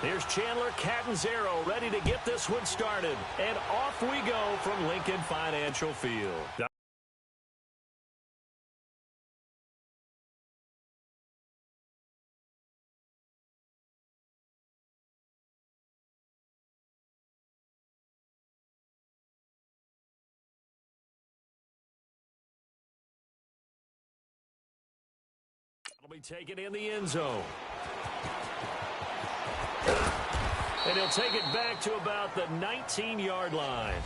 Here's Chandler Catanzaro ready to get this one started. And off we go from Lincoln Financial Field. It'll be taken in the end zone. And he'll take it back to about the 19-yard line.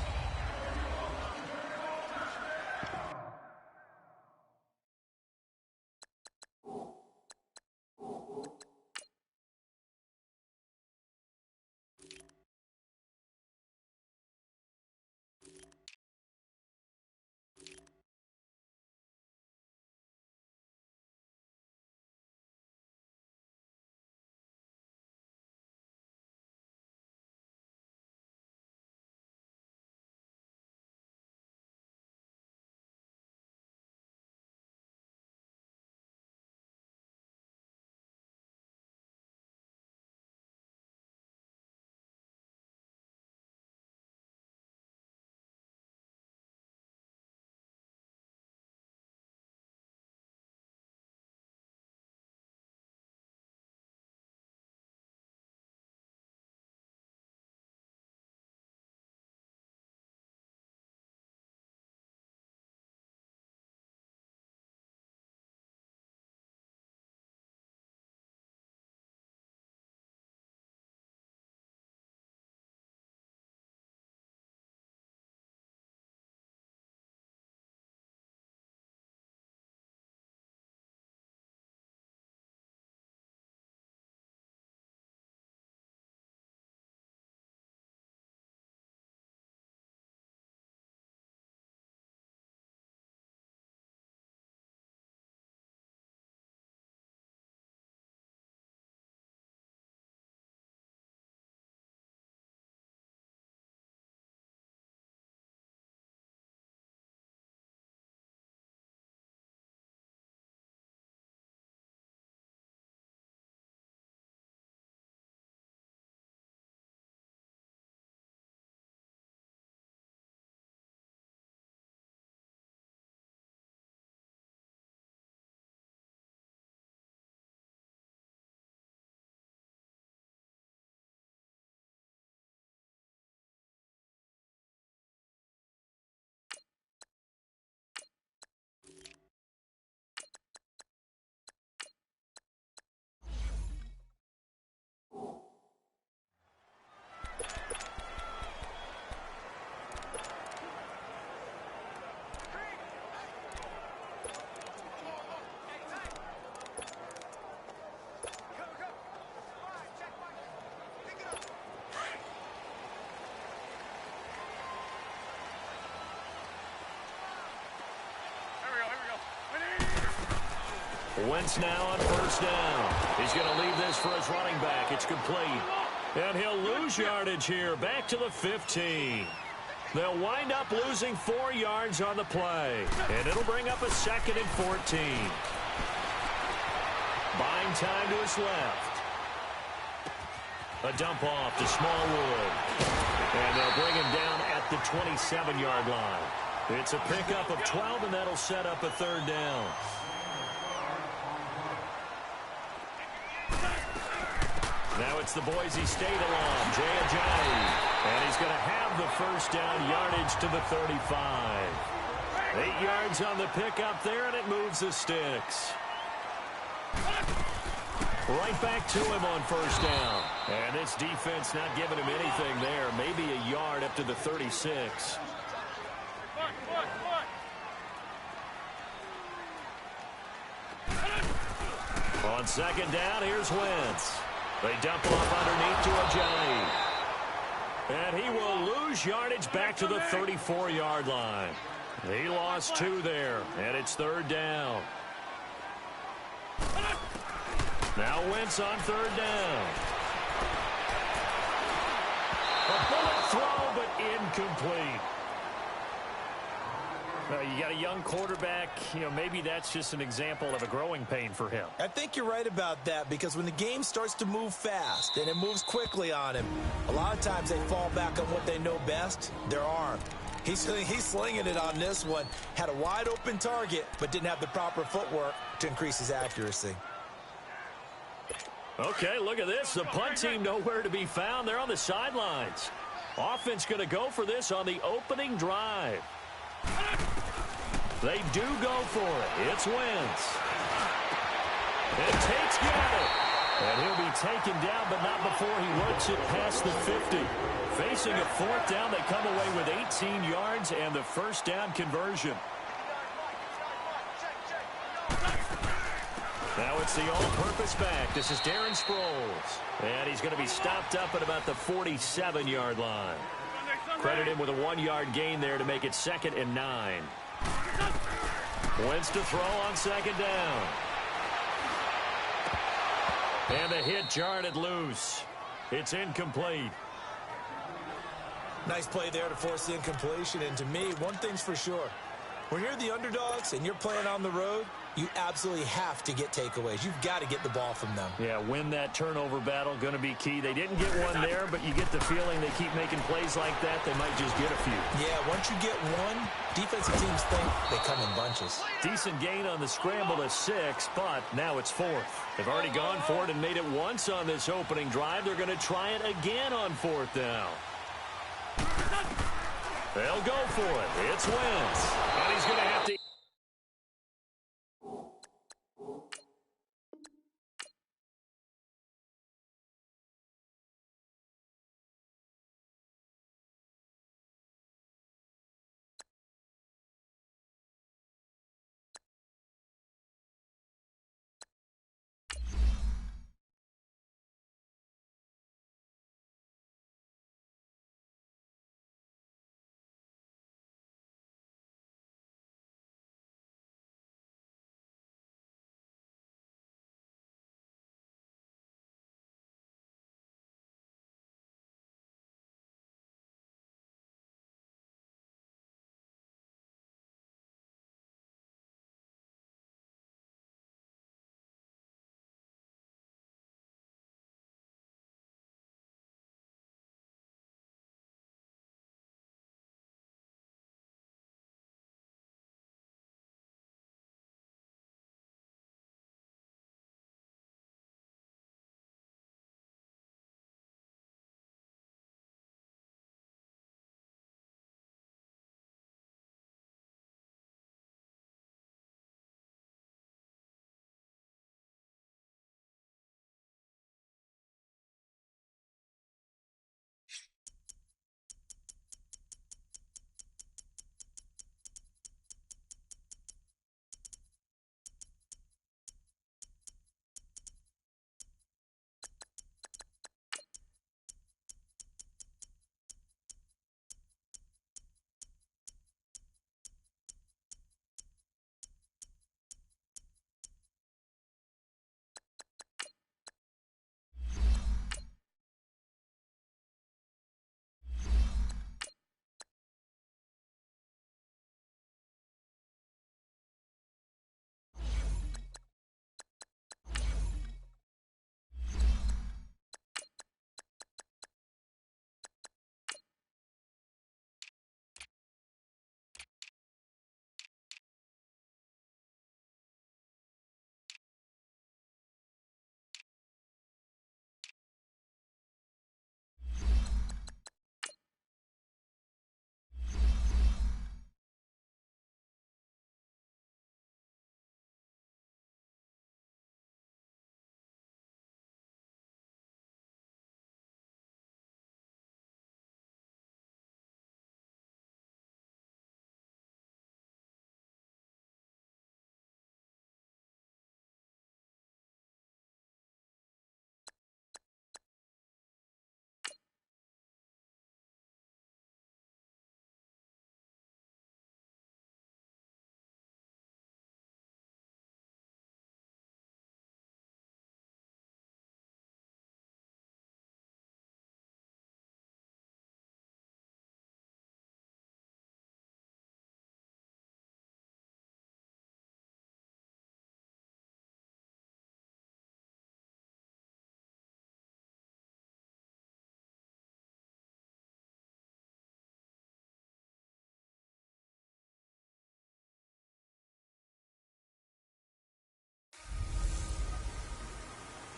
Wentz now on first down. He's going to leave this for his running back. It's complete. And he'll lose yardage here, back to the 15. They'll wind up losing 4 yards on the play. And it'll bring up a 2nd and 14. Buying time to his left. A dump off to Smallwood. And they'll bring him down at the 27-yard line. It's a pickup of 12, and that'll set up a 3rd down. Now it's the Boise State alum, 𝕊𝕎𝔸𝔸𝔑. And he's going to have the first down, yardage to the 35. 8 yards on the pickup there, and it moves the sticks. Right back to him on first down. And this defense not giving him anything there. Maybe a yard up to the 36. On second down, here's Wentz. They dump off underneath to Ajayi. And he will lose yardage back to the 34-yard line. He lost 2 there, and it's 3rd down. Now Wentz on 3rd down. A bullet throw, but incomplete. You got a young quarterback. Maybe that's just an example of a growing pain for him. I think you're right about that, because when the game starts to move fast and it moves quickly on him, a lot of times they fall back on what they know best, their arm. He's slinging it on this one. Had a wide open target, but didn't have the proper footwork to increase his accuracy. Okay, look at this. The punt team nowhere to be found. They're on the sidelines. Offense going to go for this on the opening drive. They do go for it. It's Wentz. And Tate's got it. And he'll be taken down, but not before he works it past the 50. Facing a fourth down, they come away with 18 yards and the first down conversion. Now it's the all-purpose back. This is 𝕊𝕎𝔼𝔸𝔋. And he's going to be stopped up at about the 47-yard line. Credit him with a 1-yard gain there to make it 2nd and 9. Wentz to throw on 2nd down. And the hit jarred it loose. It's incomplete. Nice play there to force the incompletion. And to me, one thing's for sure. When you're the underdogs and you're playing on the road, you absolutely have to get takeaways. You've got to get the ball from them. Yeah, win that turnover battle, going to be key. They didn't get one there, but you get the feeling they keep making plays like that, they might just get a few. Yeah, once you get one, defensive teams think they come in bunches. Decent gain on the scramble to 6, but now it's 4th. They've already gone for it and made it once on this opening drive. They're going to try it again on 4th down. They'll go for it. It's Wentz. And he's going to have to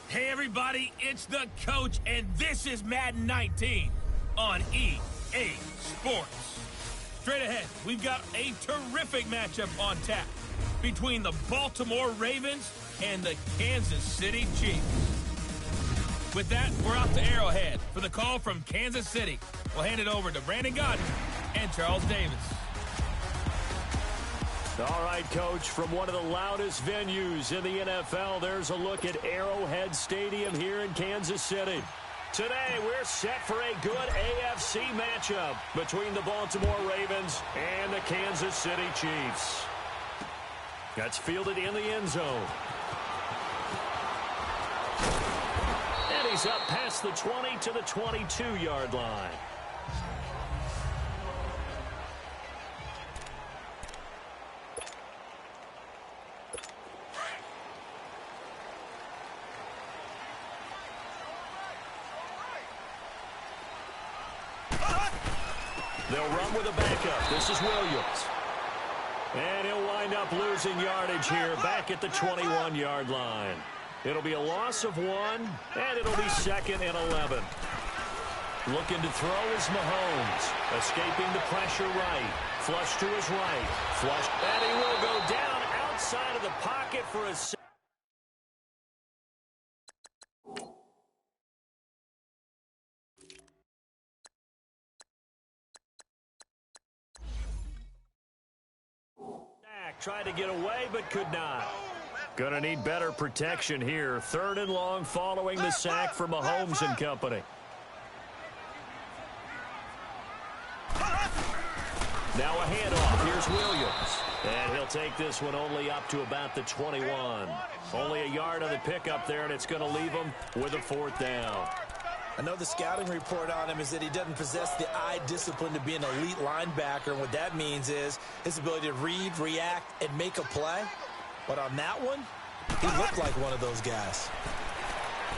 Hey everybody, it's the coach, and this is Madden 19 on EA Sports. Straight ahead, we've got a terrific matchup on tap between the Baltimore Ravens and the Kansas City Chiefs. With that, we're out to Arrowhead for the call from Kansas City. We'll hand it over to Brandon Godden and Charles Davis. All right, Coach, from one of the loudest venues in the NFL, there's a look at Arrowhead Stadium here in Kansas City. Today, we're set for a good AFC matchup between the Baltimore Ravens and the Kansas City Chiefs. That's fielded in the end zone. And he's up past the 20 to the 22-yard line. They'll run with a backup. This is Williams. And he'll wind up losing yardage here back at the 21-yard line. It'll be a loss of 1, and it'll be 2nd and 11. Looking to throw is Mahomes. Escaping the pressure right. Flush to his right. Flush. And he will go down outside of the pocket for a tried to get away, but could not. Gonna need better protection here. 3rd and long following the sack for Mahomes and company. Now a handoff. Here's Williams. And he'll take this one only up to about the 21. Only a yard on the pickup there, and it's going to leave him with a 4th down. I know the scouting report on him is that he doesn't possess the eye discipline to be an elite linebacker. And what that means is his ability to read, react, and make a play. But on that one, he looked like one of those guys.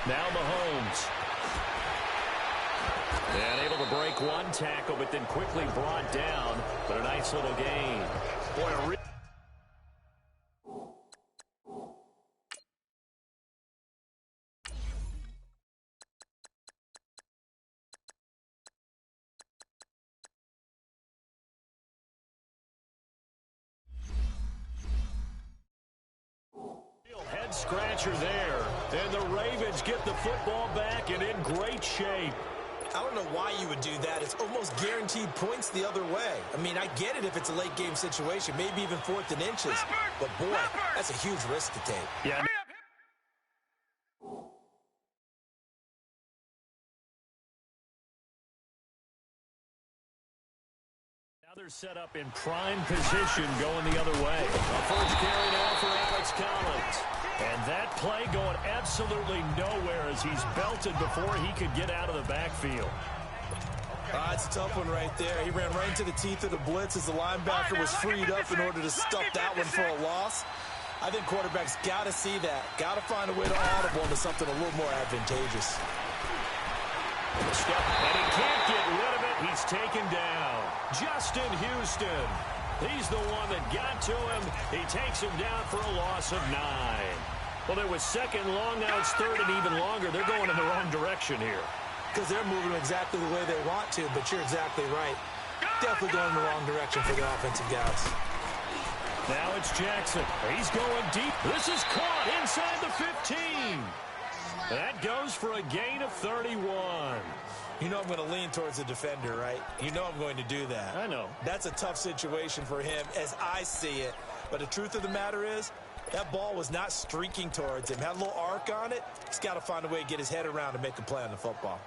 Now Mahomes. And able to break one tackle, but then quickly brought down. But a nice little gain. Boy, a head scratcher there. And the Ravens get the football back and in great shape. I don't know why you would do that. It's almost guaranteed points the other way. I mean, I get it if it's a late game situation, maybe even 4th and inches. But, boy, that's a huge risk to take. Yeah. Now they're set up in prime position going the other way. A first carry now for Alex Collins. And that play going absolutely nowhere as he's belted before he could get out of the backfield. It's a tough one right there. He ran right into the teeth of the blitz as the linebacker was freed up in order to stuff that one for a loss. I think quarterbacks got to see that. Got to find a way to audible into something a little more advantageous. Step, and he can't get rid of it. He's taken down. Justin Houston. He's the one that got to him. He takes him down for a loss of 9. Well, there was 2nd long. Now it's 3rd and even longer. They're going in the wrong direction here. Because they're moving exactly the way they want to, but you're exactly right. Definitely going in the wrong direction for the offensive guys. Now it's Jackson. He's going deep. This is caught inside the 15. That goes for a gain of 31. You know I'm going to lean towards the defender, right? You know I'm going to do that. I know. That's a tough situation for him as I see it. But the truth of the matter is, that ball was not streaking towards him. Had a little arc on it. He's got to find a way to get his head around and make a play on the football.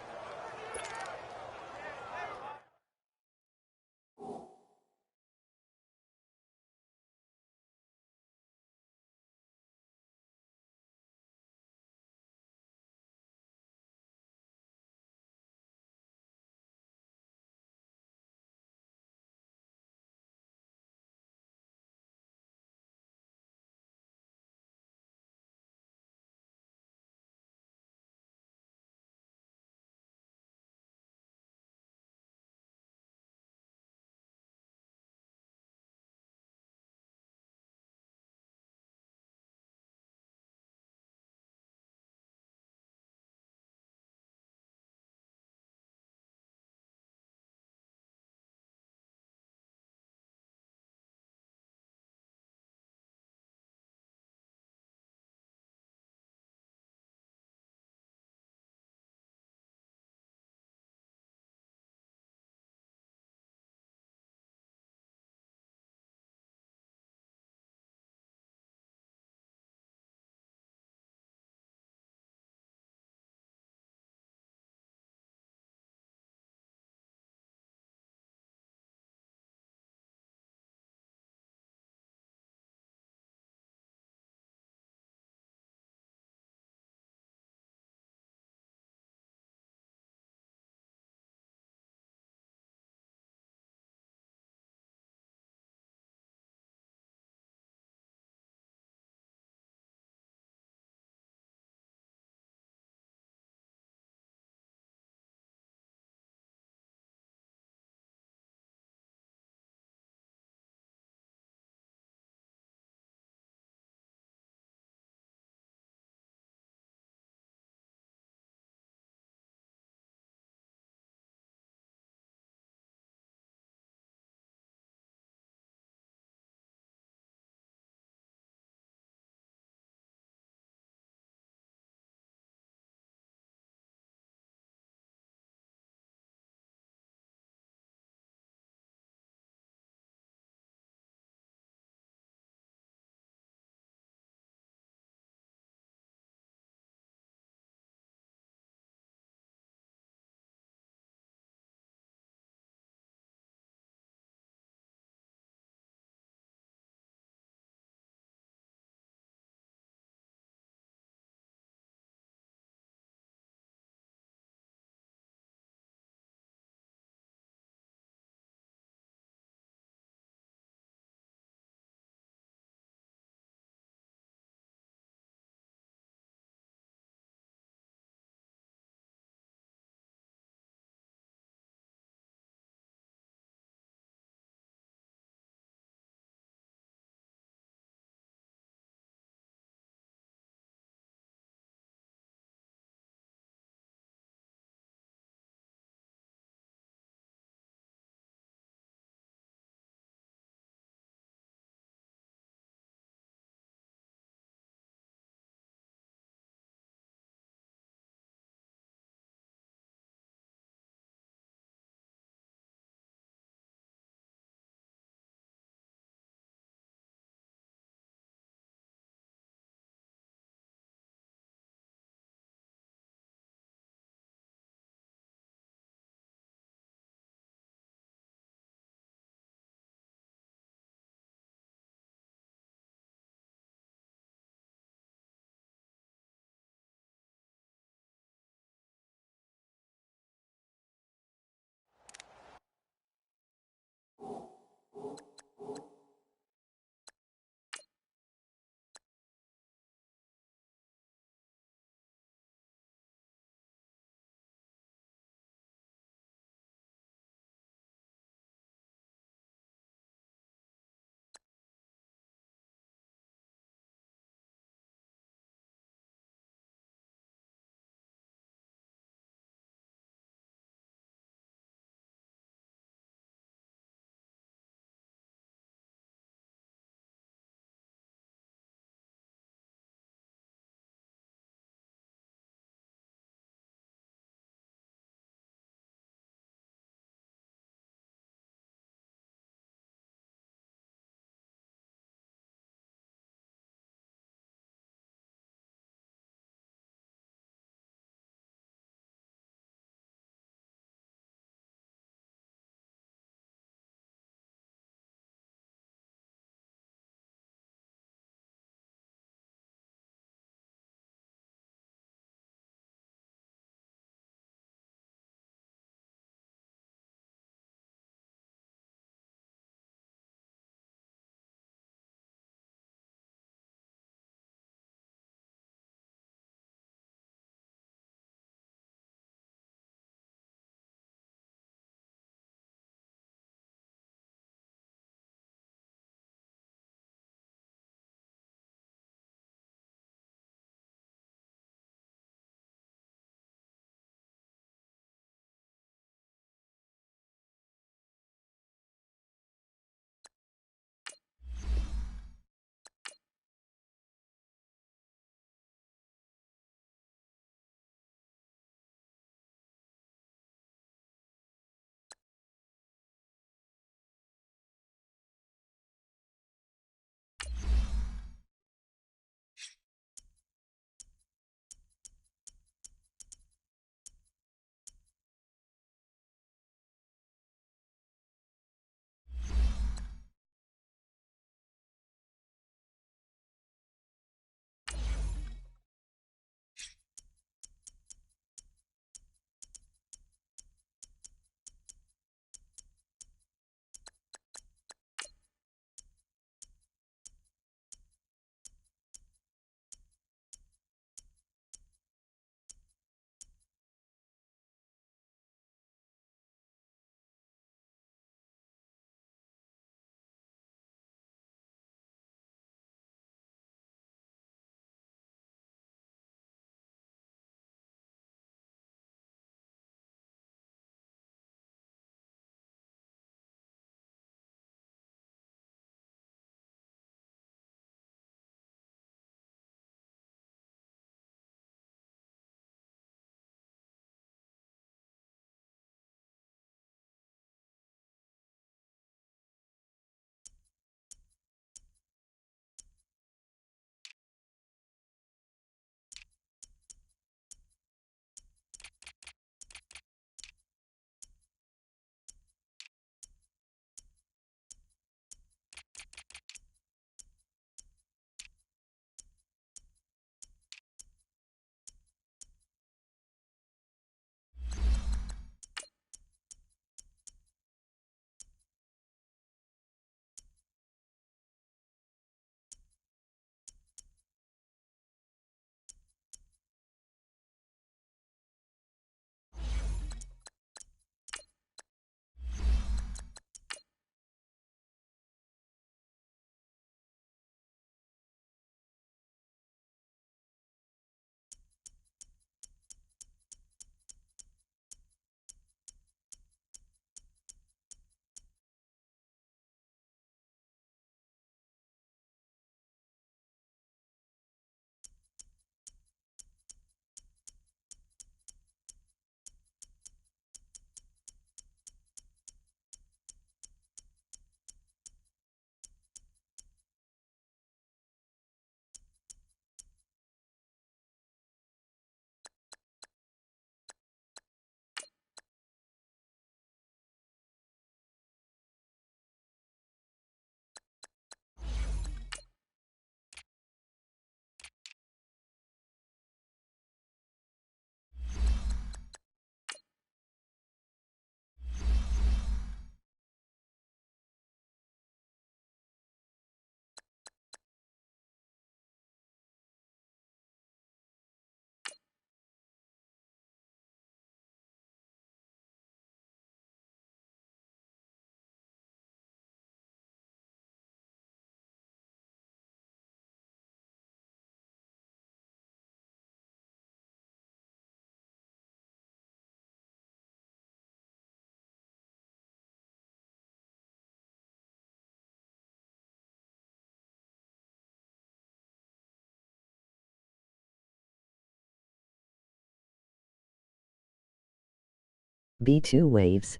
B2 waves.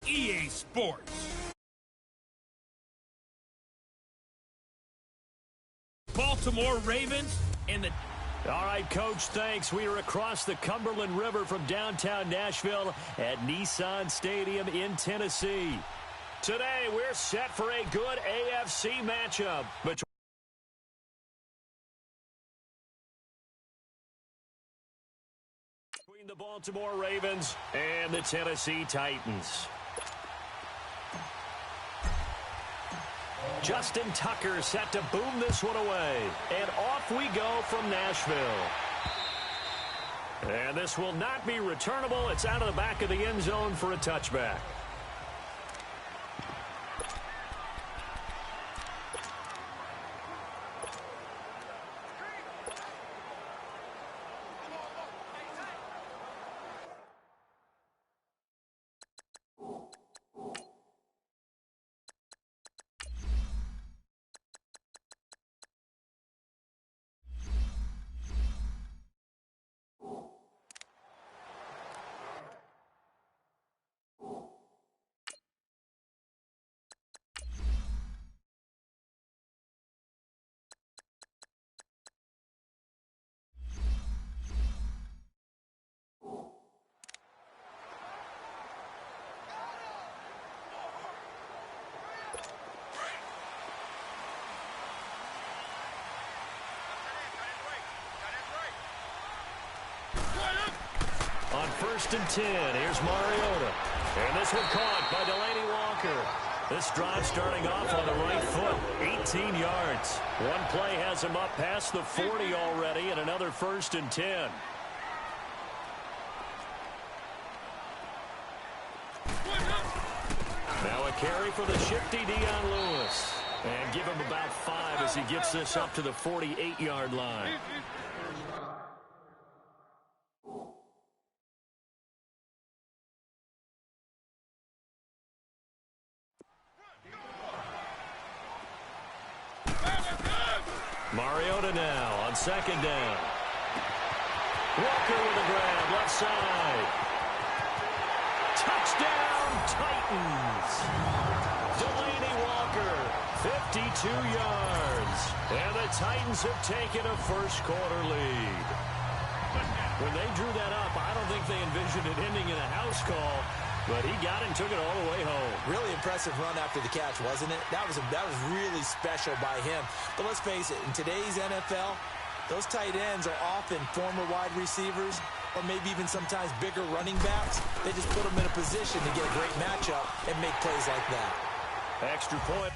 EA Sports. Baltimore Ravens and the... All right, Coach, thanks. We are across the Cumberland River from downtown Nashville at Nissan Stadium in Tennessee. Today, we're set for a good AFC matchup between the Baltimore Ravens and the Tennessee Titans. Justin Tucker set to boom this one away. And off we go from Nashville. And this will not be returnable. It's out of the back of the end zone for a touchback. On 1st and 10, here's Mariota. And this one caught by Delaney Walker. This drive starting off on the right foot, 18 yards. One play has him up past the 40 already, and another 1st and 10. Now a carry for the shifty Dion Lewis. And give him about 5 as he gets this up to the 48-yard line. Mariota now on 2nd down. Walker with a grab, left side. Touchdown, Titans. Delaney Walker, 52 yards. And the Titans have taken a first-quarter lead. When they drew that up, I don't think they envisioned it ending in a house call. But he got it and took it all the way home. Really impressive run after the catch, wasn't it? That was really special by him. But let's face it, in today's NFL, those tight ends are often former wide receivers or maybe even sometimes bigger running backs. They just put them in a position to get a great matchup and make plays like that. Extra point.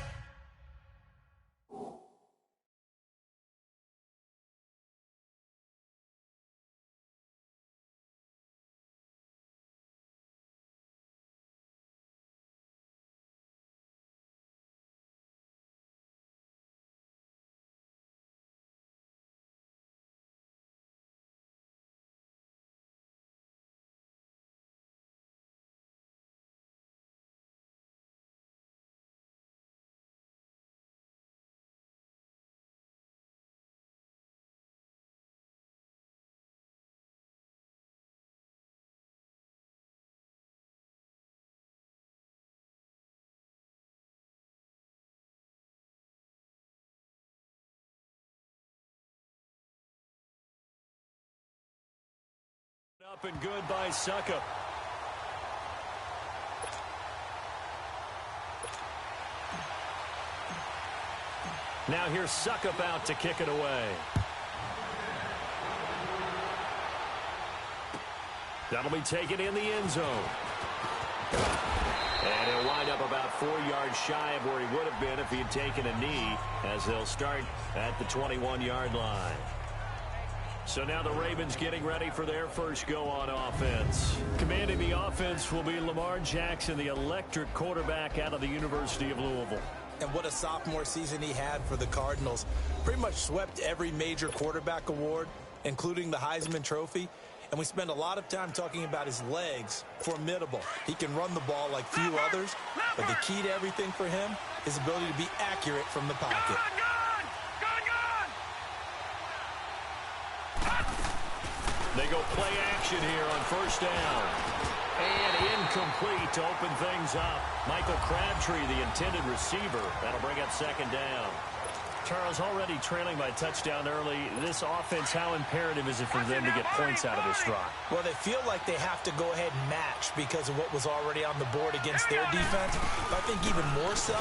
Up and good by 𝕊𝔸𝔸𝔑. Now here's 𝕊𝔸𝔸𝔑 out to kick it away. That'll be taken in the end zone. And he'll wind up about 4 yards shy of where he would have been if he had taken a knee, as they'll start at the 21-yard line. So now the Ravens getting ready for their first go on offense. Commanding the offense will be Lamar Jackson, the electric quarterback out of the University of Louisville. And what a sophomore season he had for the Cardinals. Pretty much swept every major quarterback award, including the Heisman Trophy. And we spend a lot of time talking about his legs. Formidable. He can run the ball like few others, but the key to everything for him is ability to be accurate from the pocket. They go play action here on first down. And incomplete to open things up. Michael Crabtree, the intended receiver. That'll bring up second down. Charles, already trailing by touchdown early. This offense, how imperative is it for them to get points out of this drive? Well, they feel like they have to go ahead and match because of what was already on the board against their defense. But I think even more so,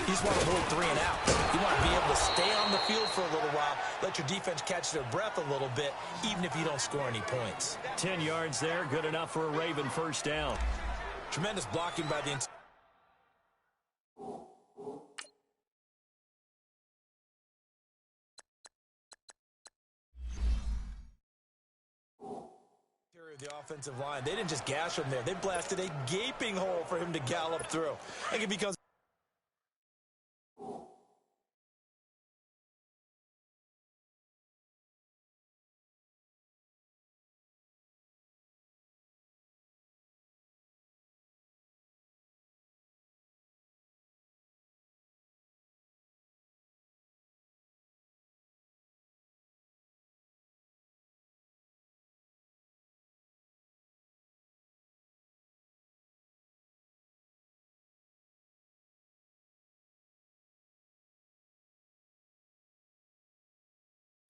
you just want to hold 3 and out. You want to be able to stay on the field for a little while, let your defense catch their breath a little bit, even if you don't score any points. 10 yards there, good enough for a Raven first down. Tremendous blocking by the the offensive line. They didn't just gash him there. They blasted a gaping hole for him to gallop through. I think it becomes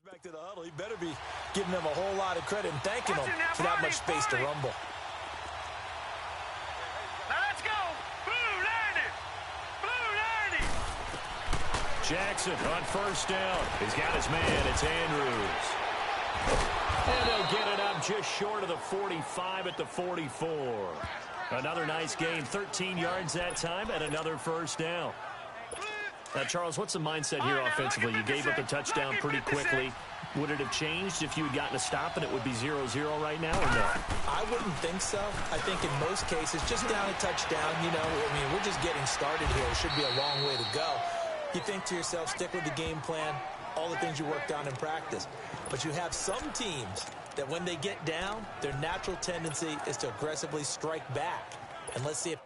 back to the huddle. He better be giving them a whole lot of credit and thanking them for that much space to rumble. Now let's go. Blue 90. Blue 90. Jackson on first down. He's got his man. It's Andrews. And he'll get it up just short of the 45 at the 44. Another nice game. 13 yards that time and another first down. Now, Charles, what's the mindset here offensively? You gave up a touchdown pretty quickly. Would it have changed if you had gotten a stop and it would be 0-0 right now or no? I wouldn't think so. I think in most cases, just down a touchdown, you know, I mean, we're just getting started here. It should be a long way to go. You think to yourself, stick with the game plan, all the things you worked on in practice. But you have some teams that when they get down, their natural tendency is to aggressively strike back. And let's see if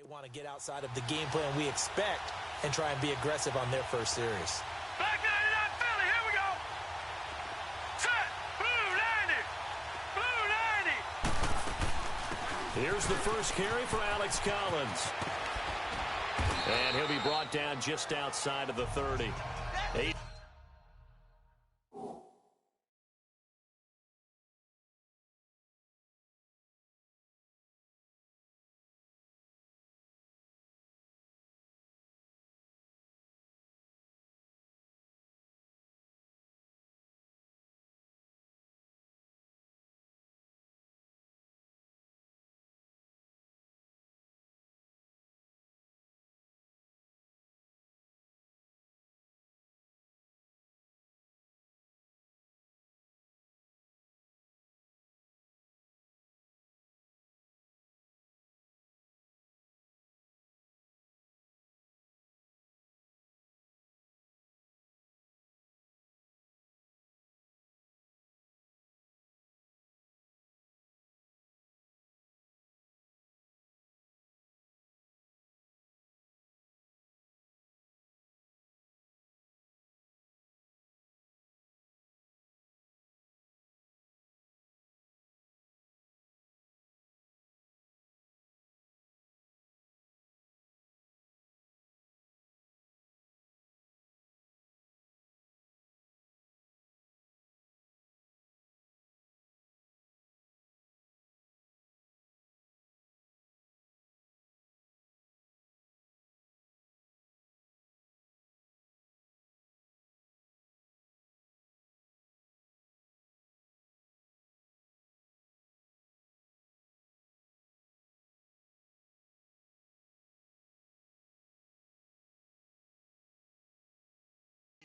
they want to get outside of the game plan we expect and try and be aggressive on their first series. Back 99 Philly. Here we go. Set. Blue 90. Blue 90. Here's the first carry for Alex Collins. And he'll be brought down just outside of the 30.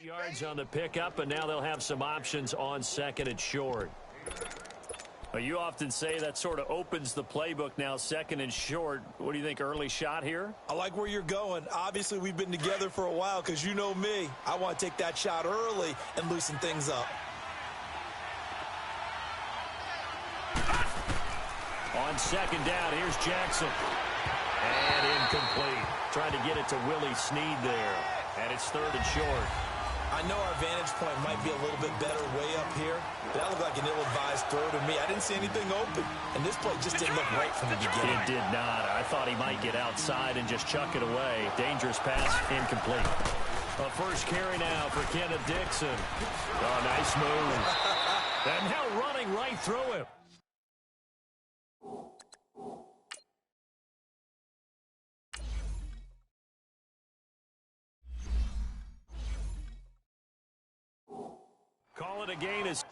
Yards on the pickup, and now they'll have some options on second and short. Well, you often say that sort of opens the playbook now, second and short. What do you think, early shot here? I like where you're going. Obviously, we've been together for a while because you know me. I want to take that shot early and loosen things up. On second down, here's Jackson. And incomplete. Trying to get it to Willie Snead there. And it's third and short. I know our vantage point might be a little bit better way up here, but that looked like an ill-advised throw to me. I didn't see anything open, and this play just didn't look right from the beginning. It did not. I thought he might get outside and just chuck it away. Dangerous pass, incomplete. A first carry now for Kenneth Dixon. Oh, nice move. And now running right through him. Call it a gain as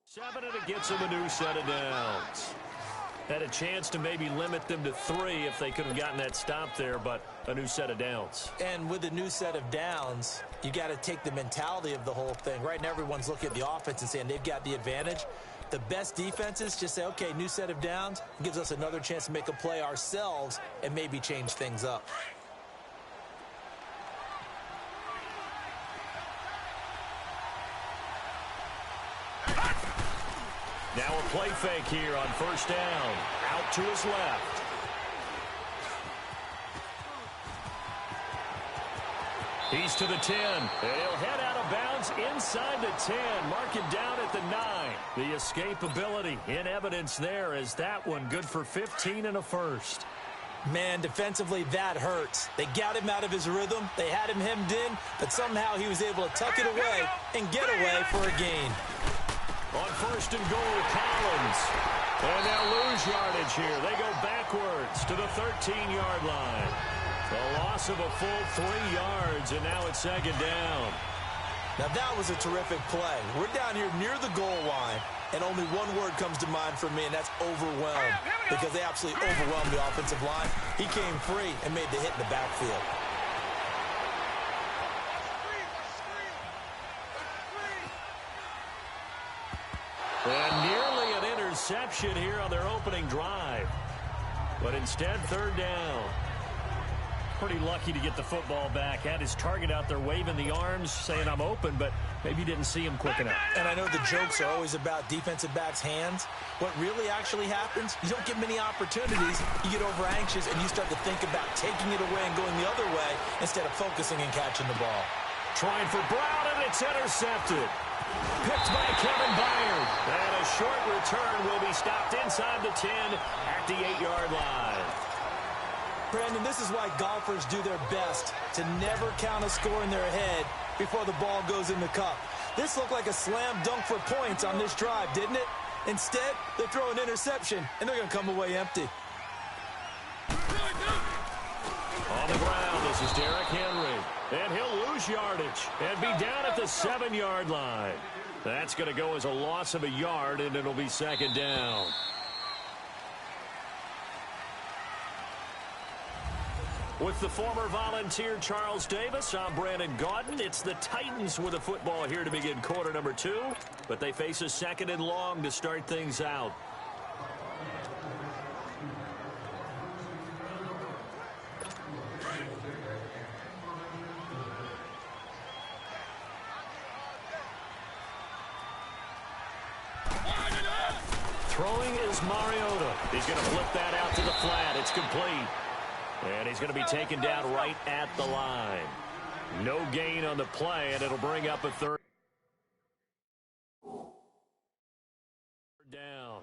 seven, and it gets them a new set of downs. Had a chance to maybe limit them to 3 if they could have gotten that stop there, but a new set of downs. And with a new set of downs, you got to take the mentality of the whole thing. Right now, everyone's looking at the offense and saying they've got the advantage. The best defenses just say, okay, new set of downs, gives us another chance to make a play ourselves and maybe change things up. Now a play fake here on first down. Out to his left. He's to the 10. And he'll head out of bounds inside the 10. Mark him down at the 9. The escapability in evidence there as that one good for 15 and a first. Man, defensively, that hurts. They got him out of his rhythm. They had him hemmed in, but somehow he was able to tuck it away and get away for a gain. On first and goal, Collins. And they'll lose yardage here. They go backwards to the 13-yard line. A loss of a full 3 yards, and now it's second down. Now, that was a terrific play. We're down here near the goal line, and only one word comes to mind for me, and that's overwhelmed, because they absolutely overwhelmed the offensive line. He came free and made the hit in the backfield. And nearly an interception here on their opening drive. But instead, third down. Pretty lucky to get the football back. Had his target out there waving the arms, saying I'm open, but maybe didn't see him quick enough. And I know the jokes are always about defensive backs' hands. What really actually happens, you don't get many opportunities. You get over anxious, and you start to think about taking it away and going the other way instead of focusing and catching the ball. Trying for Brown, and it's intercepted. Picked by Kevin Byard. And a short return will be stopped inside the 10 at the 8-yard line. Brandon, this is why golfers do their best to never count a score in their head before the ball goes in the cup. This looked like a slam dunk for points on this drive, didn't it? Instead, they throw an interception, and they're going to come away empty. On the ground, this is Derrick Henry. And he'll lose yardage and be down at the 7-yard line. That's going to go as a loss of a yard, and it'll be second down. With the former Volunteer Charles Davis, I'm Brandon Gaudin. It's the Titans with the football here to begin quarter number 2, but they face a second and long to start things out. Throwing is Mariota. He's going to flip that out to the flat. It's complete. And he's going to be taken down right at the line. No gain on the play, and it'll bring up a third down.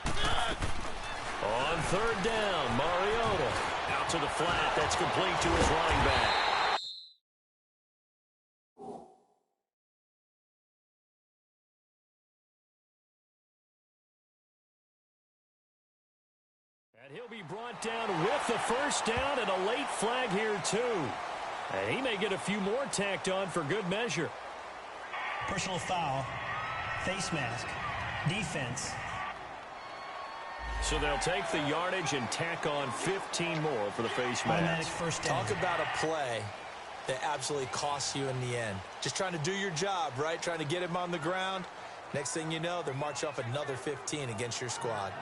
On third down, Mariota out to the flat. That's complete to his running back. And he'll be brought down with the first down and a late flag here, too. And he may get a few more tacked on for good measure. Personal foul, face mask, Defense. So they'll take the yardage and tack on 15 more for the face Automatic mask. first down. Talk about a play that absolutely costs you in the end. Just trying to do your job, right? Trying to get him on the ground. Next thing you know, they're marching off another 15 against your squad.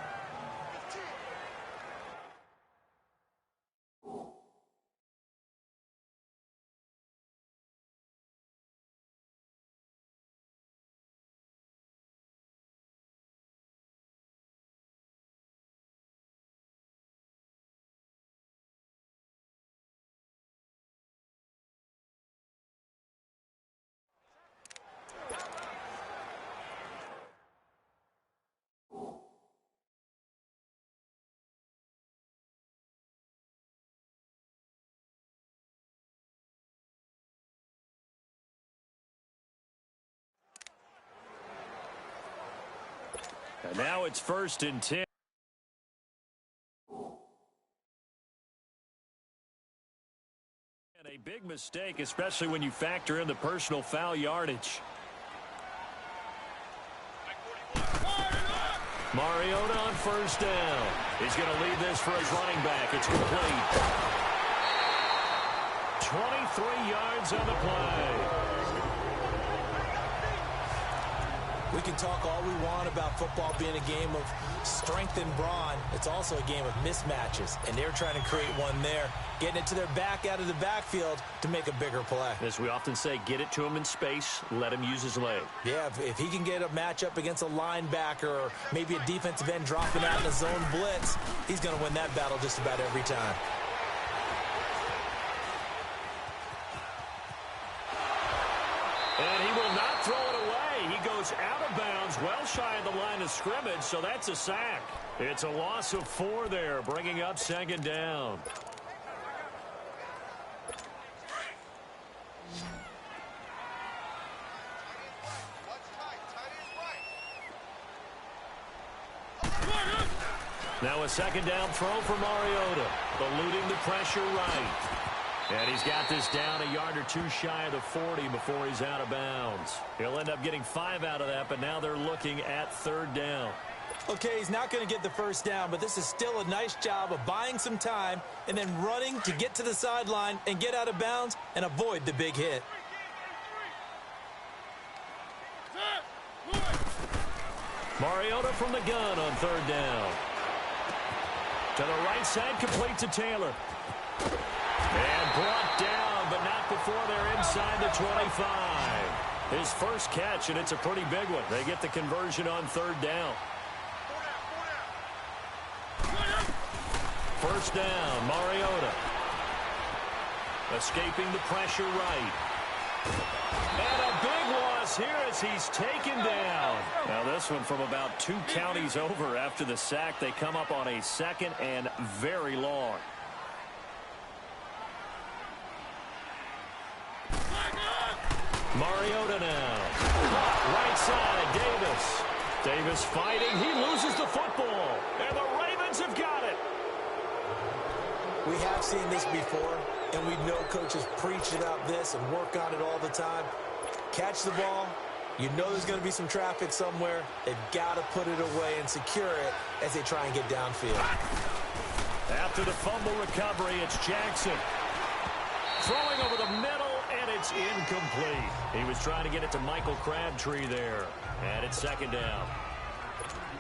And now it's 1st and 10. And a big mistake, especially when you factor in the personal foul yardage. Mariota on 1st down. He's going to lead this for his running back. It's complete. 23 yards on the play. We can talk all we want about football being a game of strength and brawn. It's also a game of mismatches, and they're trying to create one there, getting it to their back out of the backfield to make a bigger play. As we often say, get it to him in space, let him use his leg. Yeah, if he can get a matchup against a linebacker or maybe a defensive end dropping out in a zone blitz, he's going to win that battle just about every time. And he will not throw it away. He goes out of bounds, well shy of the line of scrimmage, so that's a sack. It's a loss of 4 there, bringing up 2nd down. Now a 2nd down throw for Mariota, eluding the pressure right. And he's got this down a yard or 2 shy of the 40 before he's out of bounds. He'll end up getting 5 out of that, but now they're looking at 3rd down. Okay, he's not going to get the 1st down, but this is still a nice job of buying some time and then running to get to the sideline and get out of bounds and avoid the big hit. Mariota from the gun on 3rd down. To the right side, complete to Taylor. And brought down, but not before they're inside the 25. His first catch, and it's a pretty big one. They get the conversion on 3rd down. 1st down, Mariota. Escaping the pressure right. And a big loss here as he's taken down. Now this one from about 2 counties over after the sack. They come up on a 2nd and very long. Mariota now. Right side, Davis. Davis fighting. He loses the football. And the Ravens have got it. We have seen this before, and we know coaches preach about this and work on it all the time. Catch the ball. You know there's going to be some traffic somewhere. They've got to put it away and secure it as they try and get downfield. After the fumble recovery, it's Jackson. Throwing over the middle, and it's incomplete. He was trying to get it to Michael Crabtree there. And it's 2nd down.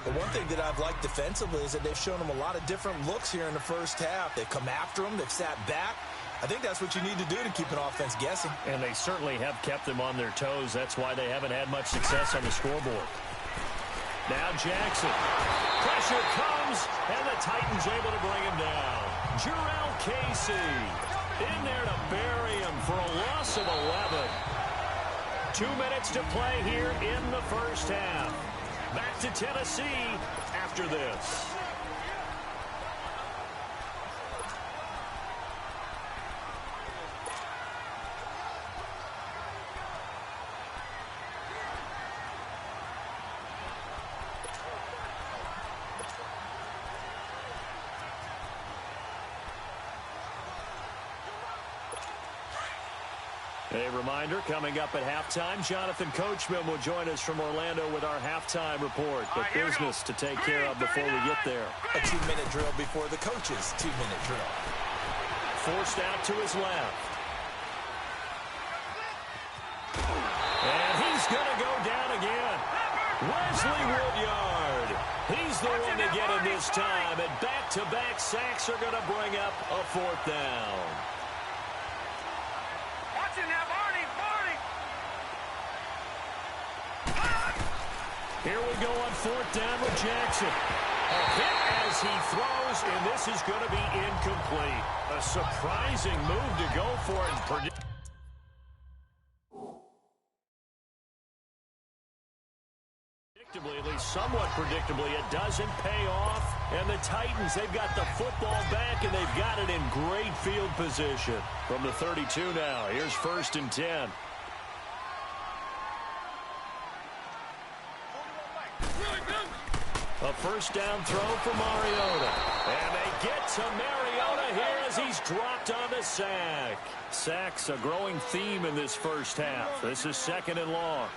The one thing that I've liked defensively is that they've shown them a lot of different looks here in the 1st half. They've come after them. They've sat back. I think that's what you need to do to keep an offense guessing. And they certainly have kept them on their toes. That's why they haven't had much success on the scoreboard. Now Jackson. Pressure comes, and the Titans able to bring him down. Jarrell Casey in there to bury him for a loss of 11. 2 minutes to play here in the 1st half. Back to Tennessee after this. A reminder, coming up at halftime, Jonathan Coachman will join us from Orlando with our halftime report. But business to take care of before we get there. A 2-minute drill before the coach's 2-minute drill. Forced out to his left. And he's going to go down again. Wesley Woodyard. He's the one to get it this time. And back-to-back sacks are going to bring up a 4th down. Here we go on 4th down with Jackson. A hit as he throws, and this is going to be incomplete. A surprising move to go for it. Predictably, at least somewhat predictably, it doesn't pay off. And the Titans, they've got the football back, and they've got it in great field position. From the 32 now, here's 1st and 10. A 1st down throw for Mariota. And they get to Mariota here as he's dropped on the sack. Sacks a growing theme in this first half. This is 2nd and long.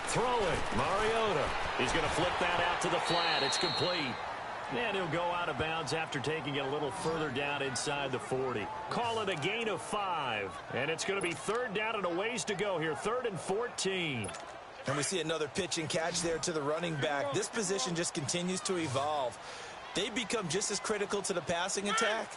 Throwing, Mariota. He's going to flip that out to the flat. It's complete. And he'll go out of bounds after taking it a little further down inside the 40. Call it a gain of 5. And it's going to be 3rd down and a ways to go here. 3rd and 14. And we see another pitch and catch there to the running back. This position just continues to evolve. They become just as critical to the passing attack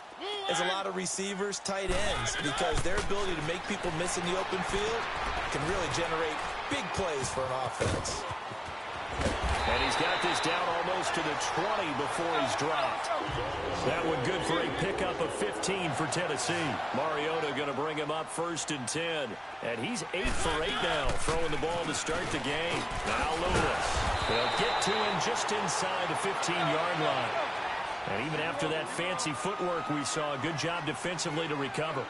as a lot of receivers, tight ends, because their ability to make people miss in the open field can really generate big plays for an offense. And he's got this down almost to the 20 before he's dropped. That one good for a pickup of 15 for Tennessee. Mariota going to bring him up 1st and 10. And he's 8 for 8 now, throwing the ball to start the game. Now Lewis. They'll get to him just inside the 15-yard line. And even after that fancy footwork we saw, a good job defensively to recover.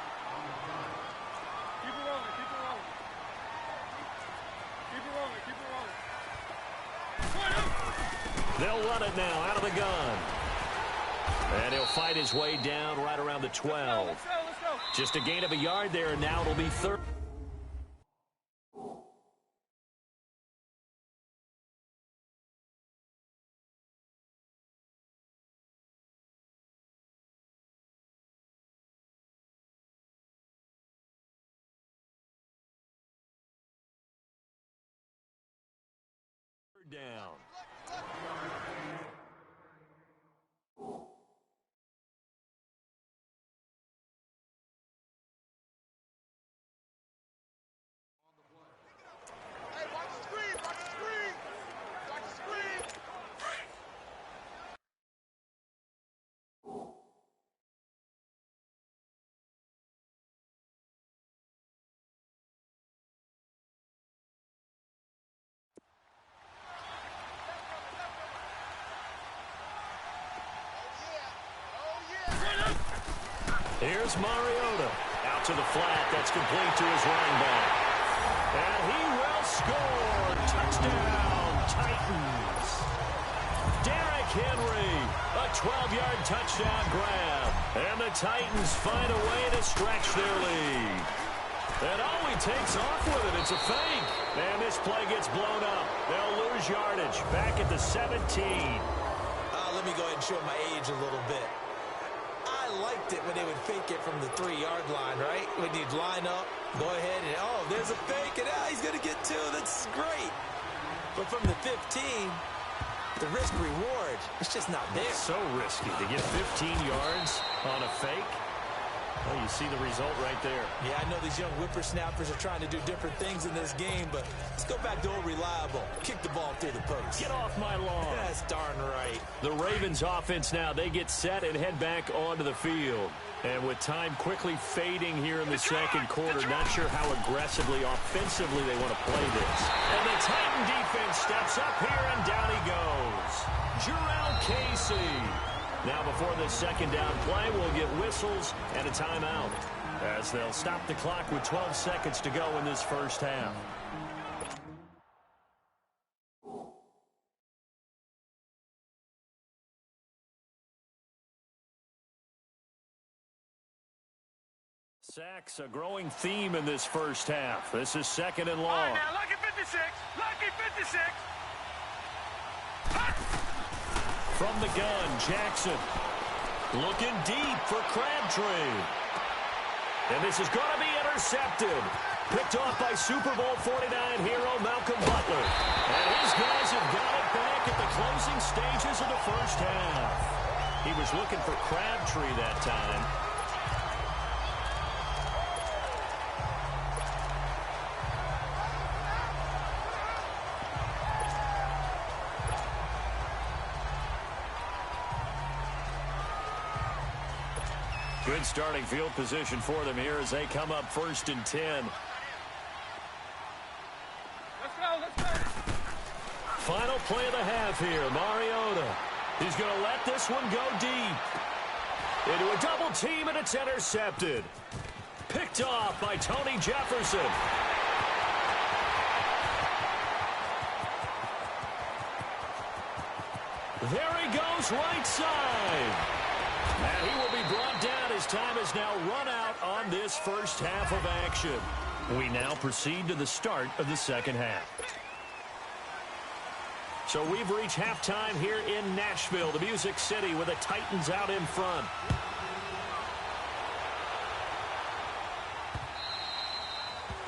They'll run it now out of the gun. And he'll fight his way down right around the 12. Let's go. Just a gain of a yard there, and now it'll be 3rd. Down. Here's Mariota. Out to the flat. That's complete to his running back. And he will score. Touchdown, Titans. Derrick Henry. A 12-yard touchdown grab. And the Titans find a way to stretch their lead. And oh, he takes off with it. It's a fake. And this play gets blown up. They'll lose yardage. Back at the 17. Let me go ahead and show my age a little bit. I liked it when they would fake it from the 3-yard line, right? When you'd line up, go ahead and, oh, there's a fake, and he's going to get 2. That's great. But from the 15, the risk-reward, it's just not there. It's so risky to get 15 yards on a fake. Well, you see the result right there. Yeah, I know these young whippersnappers are trying to do different things in this game, but let's go back to old reliable. Kick the ball through the post. Get off my lawn. That's darn right. The Ravens offense now, they get set and head back onto the field. And with time quickly fading here in the second quarter, not sure how aggressively, offensively they want to play this. And the Titan defense steps up here, and down he goes. Jurrell Casey. Now before this second down play, we'll get whistles and a timeout as they'll stop the clock with 12 seconds to go in this first half. Sacks, a growing theme in this first half. This is 2nd and long. All right, now, lucky 56. Lucky 56. From the gun, Jackson. Looking deep for Crabtree. And this is going to be intercepted. Picked off by Super Bowl 49 hero Malcolm Butler. And his guys have got it back at the closing stages of the first half. He was looking for Crabtree that time. Good starting field position for them here as they come up 1st and 10. Let's go. Final play of the half here. Mariota. He's going to let this one go deep. Into a double team, and it's intercepted. Picked off by Tony Jefferson. There he goes, right side. And he will be brought down. His time has now run out on this first half of action. We now proceed to the start of the second half. So we've reached halftime here in Nashville, the Music City, with the Titans out in front.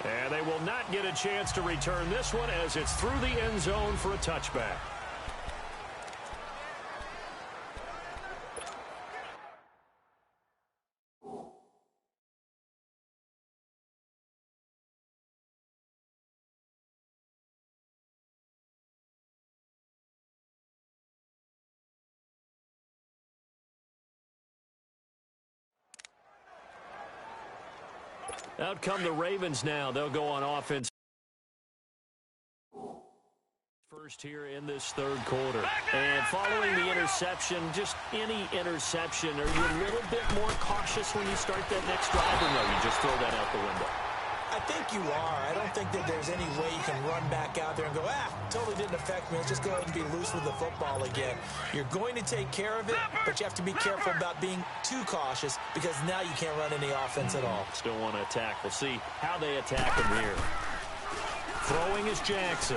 And they will not get a chance to return this one as it's through the end zone for a touchback. Out come the Ravens now. They'll go on offense first here in this third quarter. And following the interception, just any interception, are you a little bit more cautious when you start that next drive, or no, you just throw that out the window? I think you are. I don't think that there's any way you can run back out there and go, totally didn't affect me. Let's just go ahead and be loose with the football again. You're going to take care of it, but you have to be careful about being too cautious because now you can't run any offense at all. Still want to attack. We'll see how they attack him here. Throwing is Jackson.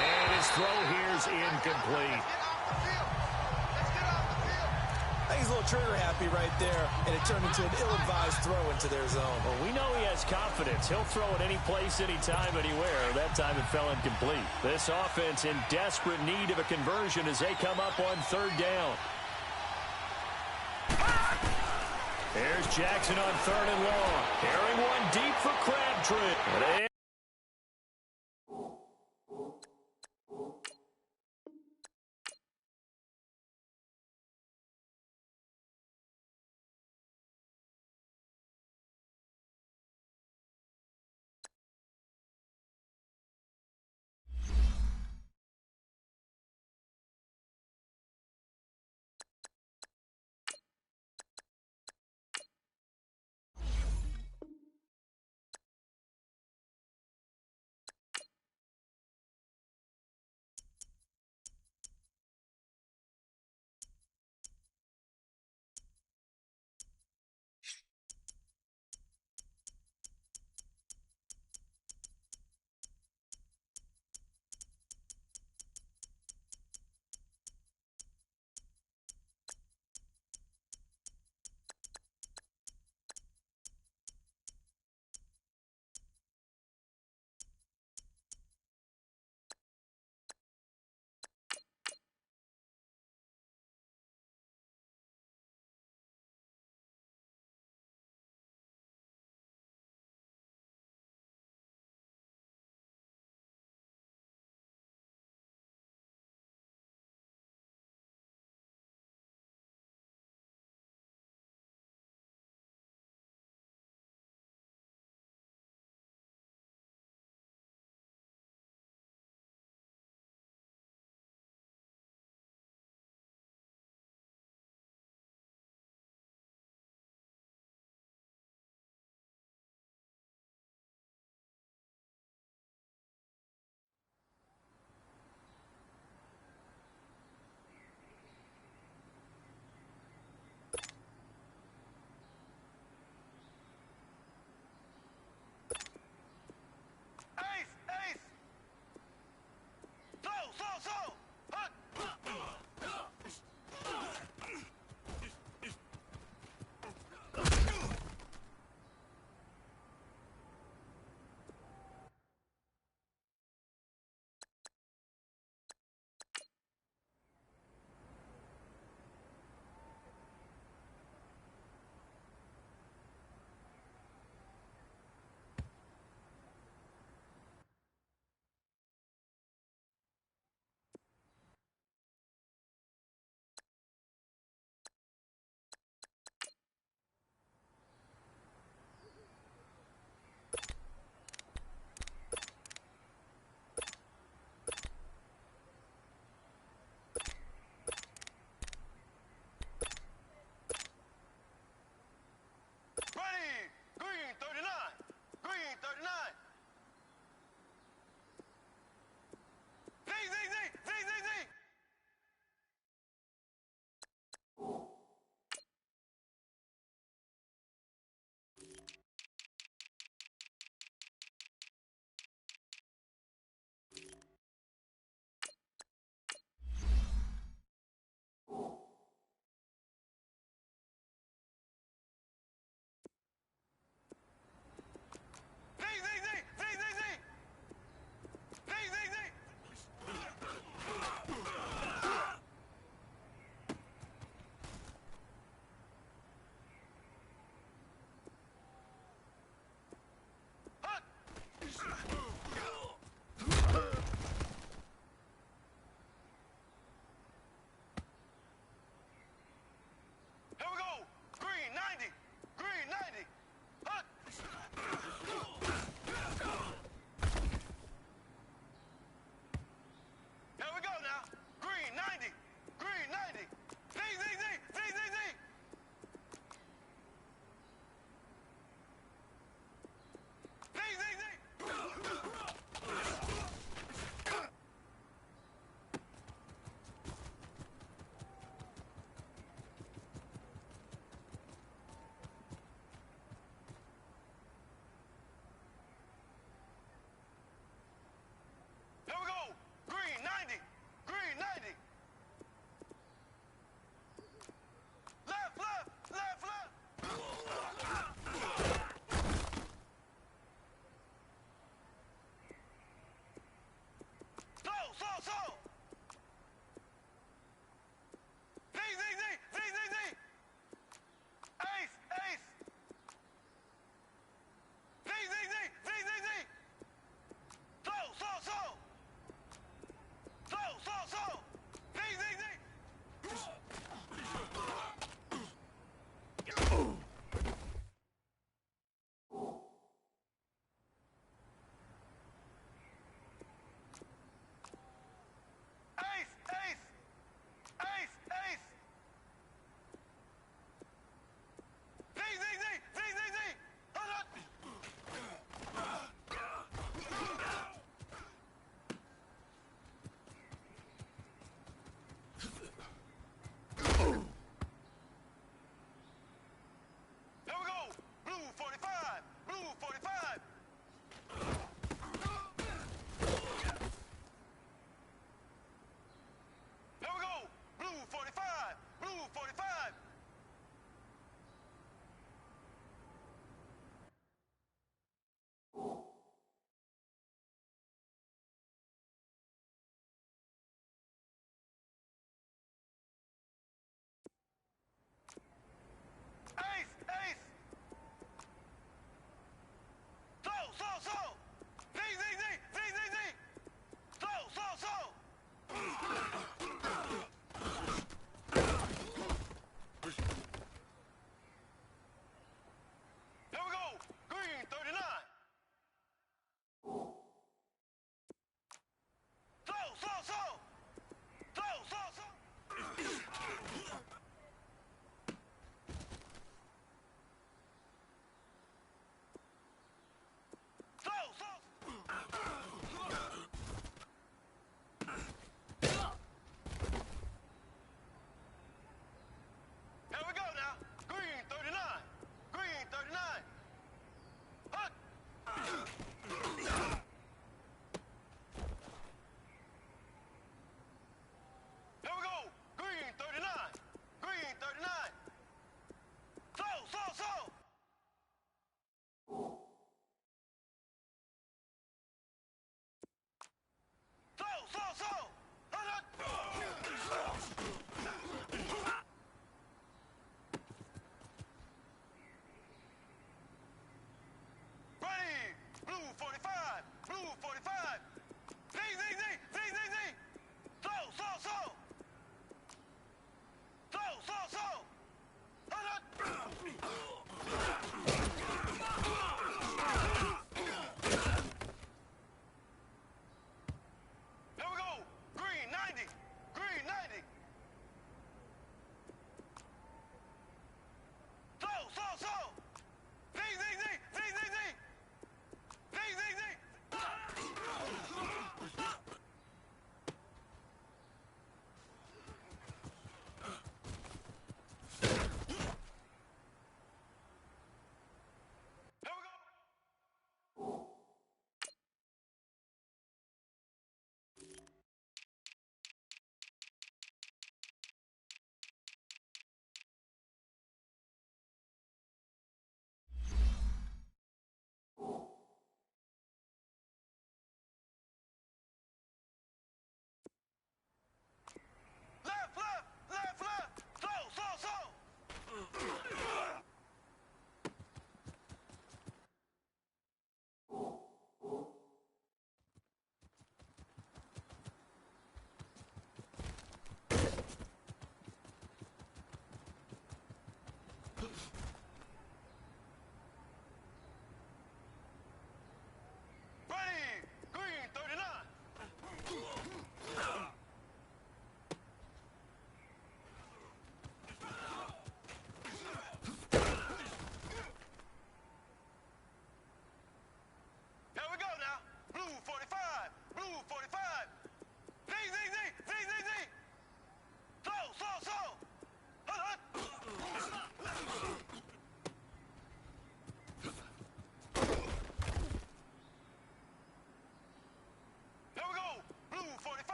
And his throw here is incomplete. I think he's a little trigger happy right there, and it turned into an ill-advised throw into their zone. Well, we know he has confidence. He'll throw it any place, anytime, anywhere. That time it fell incomplete. This offense in desperate need of a conversion as they come up on 3rd down. There's Jackson on 3rd and long. Carrying one deep for Crabtree.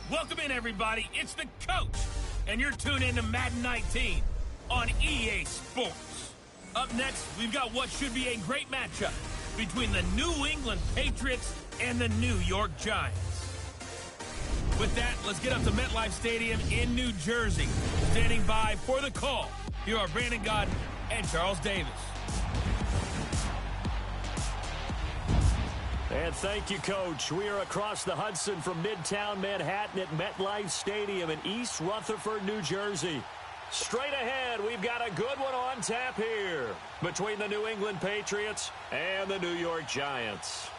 Welcome in, everybody. It's the coach, and you're tuned in to Madden 19 on EA Sports. Up next, we've got what should be a great matchup between the New England Patriots and the New York Giants. With that, let's get up to MetLife Stadium in New Jersey. Standing by for the call, here are Brandon Gaudin and Charles Davis. And thank you, Coach. We are across the Hudson from Midtown Manhattan at MetLife Stadium in East Rutherford, New Jersey. Straight ahead, we've got a good one on tap here between the New England Patriots and the New York Giants.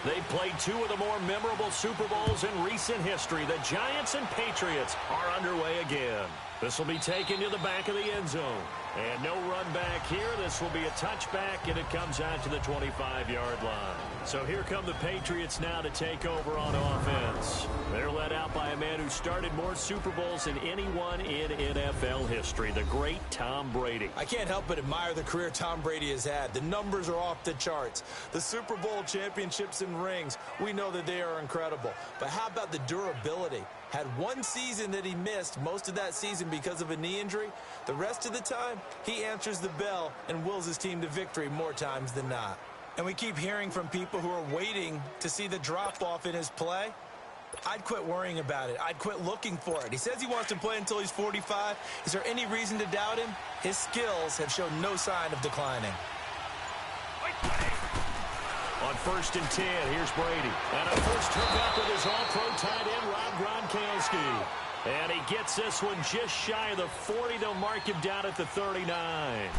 They played two of the more memorable Super Bowls in recent history. The Giants and Patriots are underway again. This will be taken to the back of the end zone. And no run back here. This will be a touchback, and it comes out to the 25-yard line. So here come the Patriots now to take over on offense. They're led out by a man who started more Super Bowls than anyone in NFL history, the great Tom Brady. I can't help but admire the career Tom Brady has had. The numbers are off the charts. The Super Bowl championships and rings, we know that they are incredible. But how about the durability? Had one season that he missed, most of that season because of a knee injury. The rest of the time, he answers the bell and wills his team to victory more times than not. And we keep hearing from people who are waiting to see the drop-off in his play. I'd quit worrying about it. I'd quit looking for it. He says he wants to play until he's 45. Is there any reason to doubt him? His skills have shown no sign of declining. On 1st and 10, here's Brady. And a first hookup with his all-pro tight end, Rob Gronkowski. And he gets this one just shy of the 40. They'll mark him down at the 39.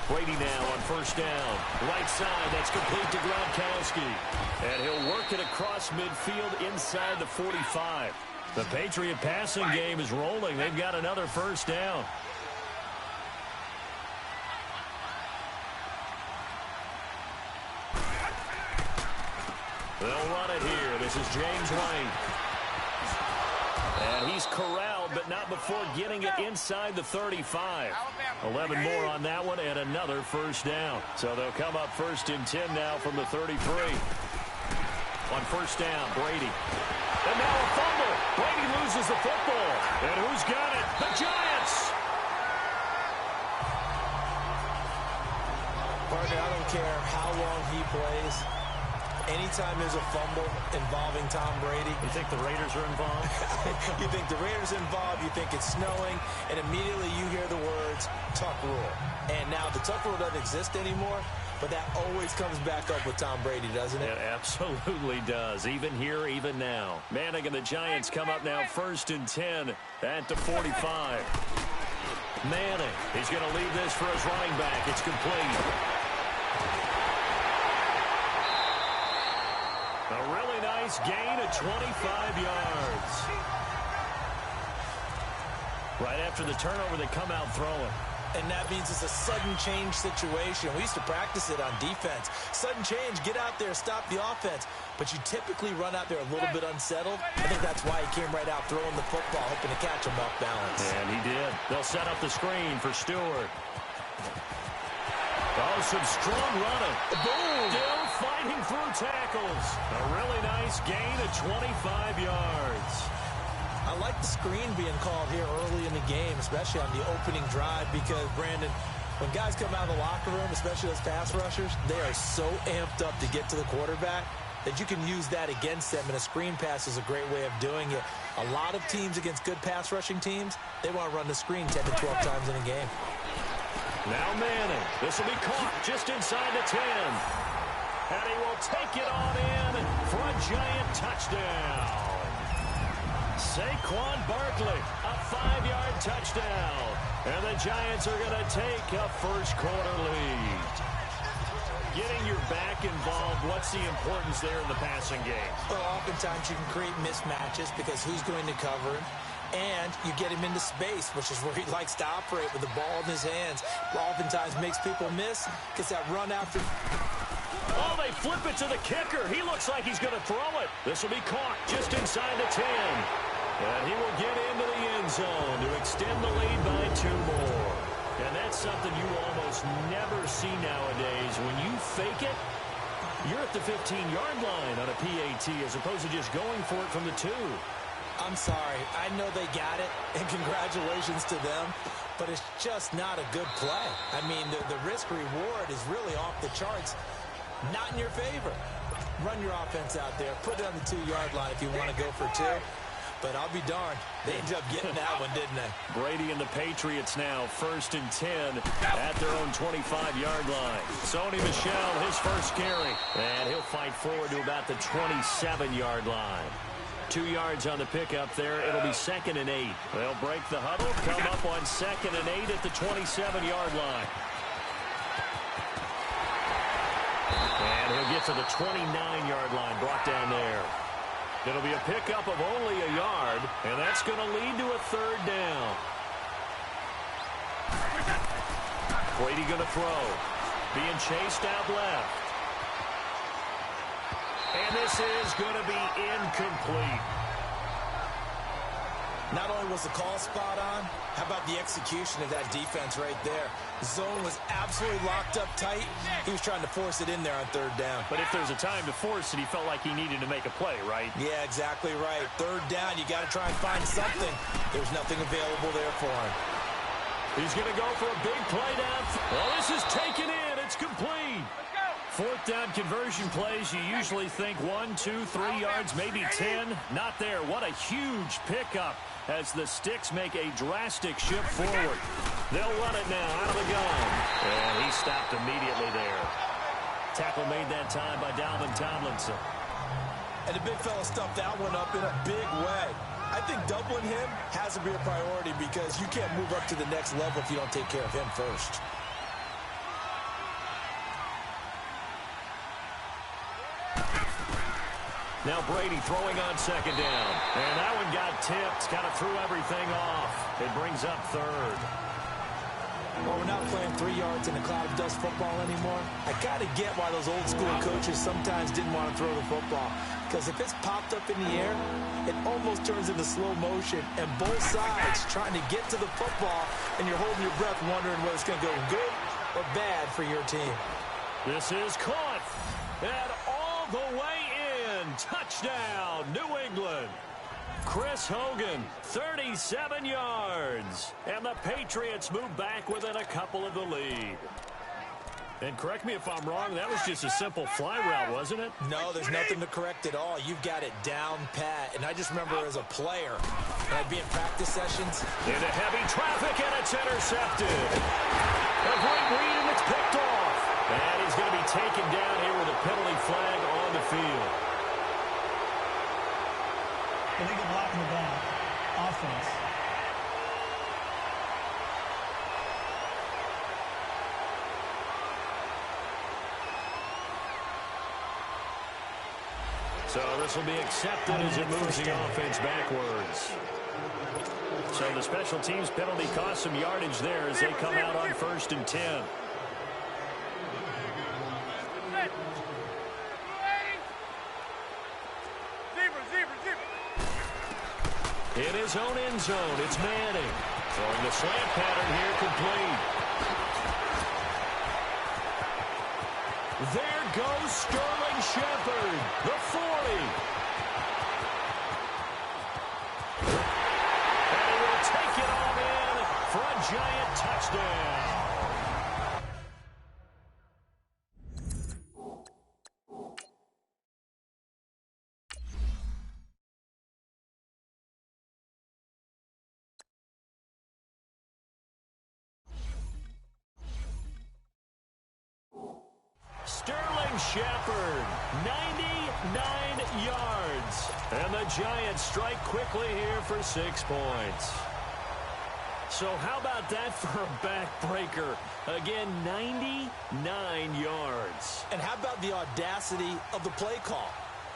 Brady now on 1st down. Right side, that's complete to Gronkowski. And he'll work it across midfield inside the 45. The Patriot passing game is rolling. They've got another 1st down. They'll run it here. This is James White. And he's corralled, but not before getting it inside the 35. 11 more on that one, and another 1st down. So they'll come up 1st and 10 now from the 33. On 1st down, Brady. And now a fumble. Brady loses the football. And who's got it? The Giants! Partner, I don't care how long he plays. Anytime there's a fumble involving Tom Brady. You think the Raiders are involved? You think the Raiders are involved, you think it's snowing, and immediately you hear the words, tuck rule. And now the tuck rule doesn't exist anymore, but that always comes back up with Tom Brady, doesn't it? It absolutely does, even here, even now. Manning and the Giants come up now 1st and 10 at the 45. Manning, he's going to leave this for his running back. It's complete. A really nice gain of 25 yards. Right after the turnover, they come out throwing. And that means it's a sudden change situation. We used to practice it on defense. Sudden change, get out there, stop the offense. But you typically run out there a little bit unsettled. I think that's why he came right out throwing the football, hoping to catch him off balance. And he did. They'll set up the screen for Stewart. Oh, some strong running. Boom! Still fighting through tackles. A really nice gain of 25 yards. I like the screen being called here early in the game, especially on the opening drive, because, Brandon, when guys come out of the locker room, especially those pass rushers, they are so amped up to get to the quarterback that you can use that against them, and a screen pass is a great way of doing it. A lot of teams against good pass rushing teams, they want to run the screen 10 to 12 times in a game. Now Manning. This will be caught just inside the 10. And he will take it on in for a Giant touchdown. Saquon Barkley, a 5-yard touchdown. And the Giants are going to take a first-quarter lead. Getting your back involved, what's the importance there in the passing game? Well, oftentimes you can create mismatches because who's going to cover him? And you get him into space, which is where he likes to operate with the ball in his hands. Oftentimes makes people miss, gets that run after. Oh, they flip it to the kicker. He looks like he's going to throw it. This will be caught just inside the 10. And he will get into the end zone to extend the lead by 2 more. And that's something you almost never see nowadays. When you fake it, you're at the 15-yard line on a PAT as opposed to just going for it from the 2. I'm sorry. I know they got it, and congratulations to them, but it's just not a good play. I mean, the risk-reward is really off the charts. Not in your favor. Run your offense out there. Put it on the 2-yard line if you want to go for 2. But I'll be darned. They ended up getting that one, didn't they? Brady and the Patriots now 1st and 10 at their own 25-yard line. 𝕊𝕎𝔼𝔸𝕋, his first carry. And he'll fight forward to about the 27-yard line. 2 yards on the pickup there. It'll be 2nd and 8. They'll break the huddle, come up on 2nd and 8 at the 27-yard line. And he'll get to the 29-yard line, brought down there. It'll be a pickup of only a yard, and that's going to lead to a 3rd down. Brady going to throw. Being chased out left. And this is going to be incomplete. Not only was the call spot on, how about the execution of that defense right there? The zone was absolutely locked up tight. He was trying to force it in there on 3rd down. But if there's a time to force it, he felt like he needed to make a play, right? Yeah, exactly right. 3rd down, you got to try and find something. There's nothing available there for him. He's going to go for a big play down. Well, this is taken in. It's complete. 4th down conversion plays, you usually think 1, 2, 3 yards, maybe 10. Not there. What a huge pickup as the Sticks make a drastic shift forward. They'll run it now out of the gun. And he stopped immediately there. Tackle made that time by Dalvin Tomlinson. And the big fella stuffed that one up in a big way. I think doubling him has to be a priority because you can't move up to the next level if you don't take care of him first. Now Brady throwing on 2nd down. And that one got tipped. Kind of threw everything off. It brings up 3rd. Well, we're not playing 3 yards in a cloud of dust football anymore. I got to get why those old school coaches sometimes didn't want to throw the football. Because if it's popped up in the air, it almost turns into slow motion. And both sides trying to get to the football, and you're holding your breath wondering whether it's going to go good or bad for your team. This is caught. And all the way in. Touchdown, New England. Chris Hogan, 37 yards. And the Patriots move back within a couple of the lead. And correct me if I'm wrong, that was just a simple fly route, wasn't it? No, there's nothing to correct at all. You've got it down pat. And I just remember as a player, when I'd be in practice sessions. Into heavy traffic, and it's intercepted. A great read, and it's picked off. And he's going to be taken down here with a penalty flag on the field. Illegal block in the back. Offense. So this will be accepted as it moves the offense backwards. So the special teams penalty cost some yardage there as they come out on 1st and 10. In his own end zone, it's Manning. Throwing the slant pattern here complete. There goes 𝕊𝕎𝔼𝔸𝔪, the 40. And he will take it all in for a giant touchdown. 𝕊𝕎𝔸𝔸𝕋, 99 yards. And the Giants strike quickly here for 6 points. So how about that for a backbreaker? Again, 99 yards. And how about the audacity of the play call?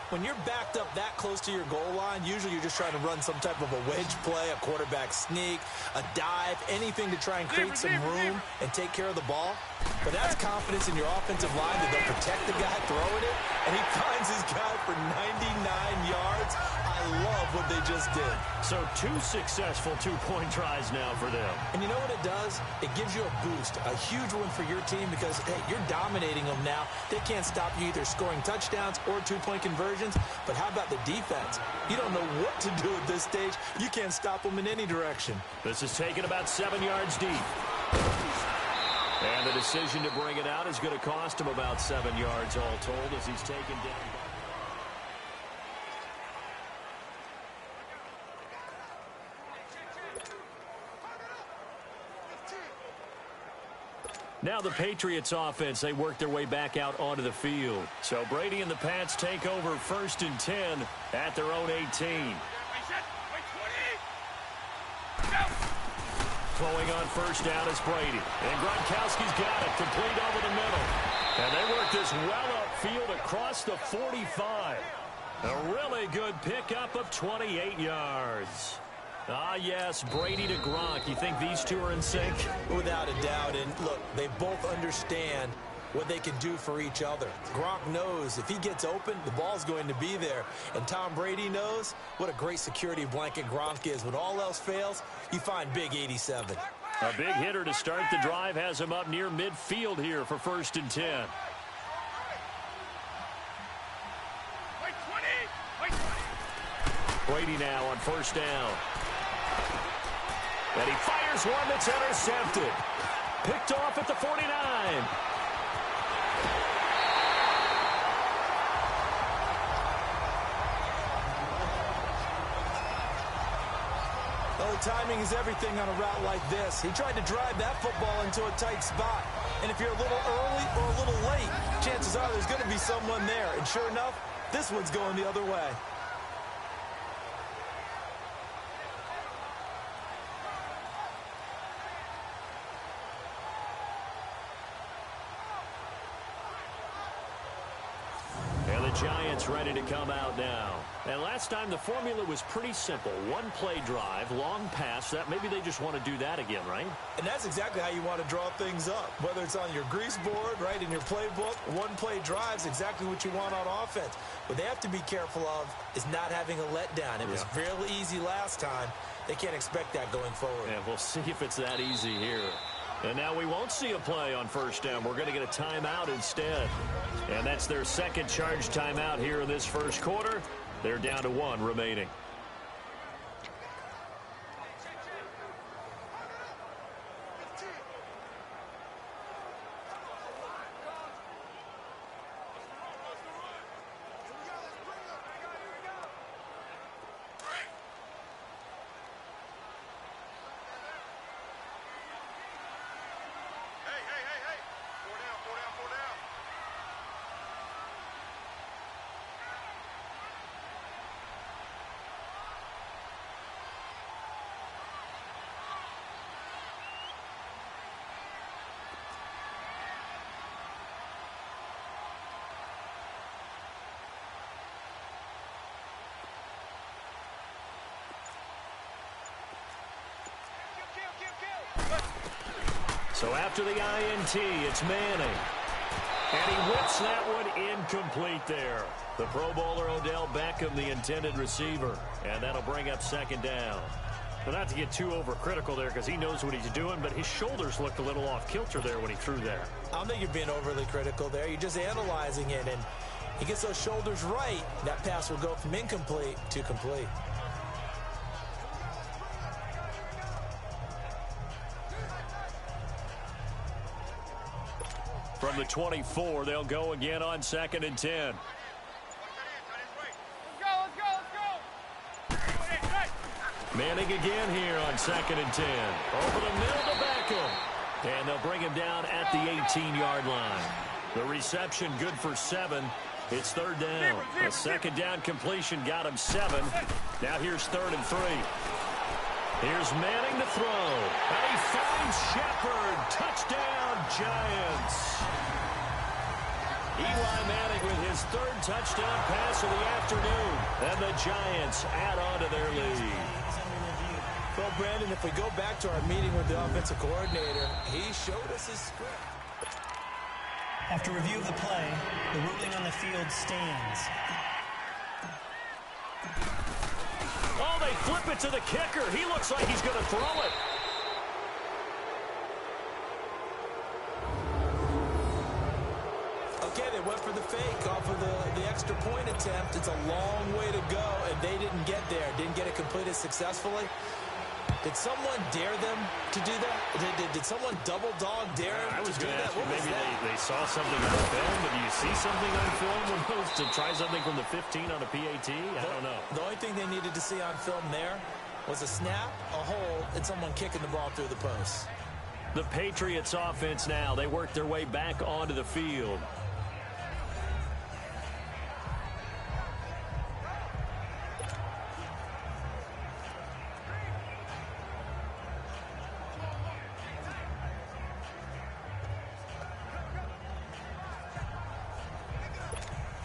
When you're backed up that close to your goal line, usually you're just trying to run some type of a wedge play, a quarterback sneak, a dive, anything to try and create some room and take care of the ball. But that's confidence in your offensive line that they'll protect the guy throwing it, and he finds his guy for 99 yards. I love what they just did. So 2 successful two-point tries now for them. And you know what it does? It gives you a boost, a huge one for your team because, hey, you're dominating them now. They can't stop you either scoring touchdowns or two-point conversions. But how about the defense? You don't know what to do at this stage. You can't stop them in any direction. This is taken about 7 yards deep. And the decision to bring it out is going to cost him about 7 yards all told as he's taken down. Now the Patriots offense, they work their way back out onto the field. So Brady and the Pats take over 1st and 10 at their own 18. Throwing on 1st down is Brady. And Gronkowski's got it, complete over the middle. And they work this well upfield across the 45. A really good pickup of 28 yards. Ah, yes, Brady to Gronk. You think these two are in sync? Without a doubt. And look, they both understand what they can do for each other. Gronk knows if he gets open, the ball's going to be there. And Tom Brady knows what a great security blanket Gronk is. When all else fails, you find Big 87. A big hitter to start the drive has him up near midfield here for 1st and 10. Brady now on 1st down. And he fires one that's intercepted. Picked off at the 49. Well, the timing is everything on a route like this. He tried to drive that football into a tight spot. And if you're a little early or a little late, chances are there's going to be someone there. And sure enough, this one's going the other way. Giants ready to come out now. And last time the formula was pretty simple. One play drive, long pass. That maybe they just want to do that again, right? And that's exactly how you want to draw things up. Whether it's on your grease board, right, in your playbook, one play drive is exactly what you want on offense. What they have to be careful of is not having a letdown. It was fairly easy last time. They can't expect that going forward. And we'll see if it's that easy here. And now we won't see a play on 1st down. We're going to get a timeout instead. And that's their second charge timeout here in this 1st quarter. They're down to 1 remaining. So after the INT, it's Manning. And he whips that one incomplete there. The Pro Bowler Odell Beckham, the intended receiver. And that'll bring up 2nd down. But not to get too overcritical there because he knows what he's doing, but his shoulders looked a little off kilter there when he threw there. I don't think you're being overly critical there. You're just analyzing it, and he gets those shoulders right. That pass will go from incomplete to complete. From the 24, they'll go again on 2nd and 10. Manning again here on 2nd and 10. Over the middle to Beckham. And they'll bring him down at the 18-yard line. The reception good for 7. It's 3rd down. A 2nd down completion got him 7. Now here's 3rd and 3. Here's Manning to throw. And he finds Shepard. Touchdown, Giants. Eli Manning with his 3rd touchdown pass of the afternoon. And the Giants add on to their lead. Well, Brandon, if we go back to our meeting with the offensive coordinator, he showed us his script. After review of the play, the ruling on the field stands. they flip it to the kicker. He looks like he's going to throw it. Okay, they went for the fake off of the extra point attempt. It's a long way to go, and they didn't get there. Didn't get it completed successfully. Did someone dare them to do that? Did someone double dog dare them to do that? Maybe they saw something on film, but do you see something on film when those to try something from the 15 on a PAT? I don't know. The only thing they needed to see on film there was a snap, a hole, and someone kicking the ball through the post. The Patriots offense now. They work their way back onto the field.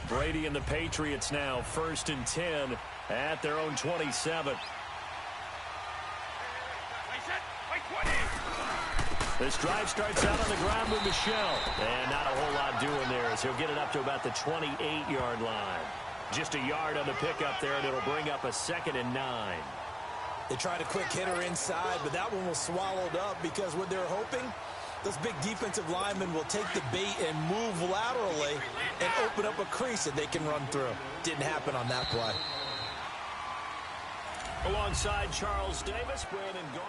Brady and the Patriots now 1st and 10 at their own 27. This drive starts out on the ground with 𝕊𝕎𝔼𝔸𝔋. And not a whole lot doing there as he'll get it up to about the 28-yard line. Just a yard on the pickup there, and it'll bring up a 2nd and 9. They tried a quick hitter inside, but that one was swallowed up because what they're hoping, those big defensive linemen will take the bait and move laterally and open up a crease that they can run through. Didn't happen on that play. Alongside Charles Davis, Brandon Gordon.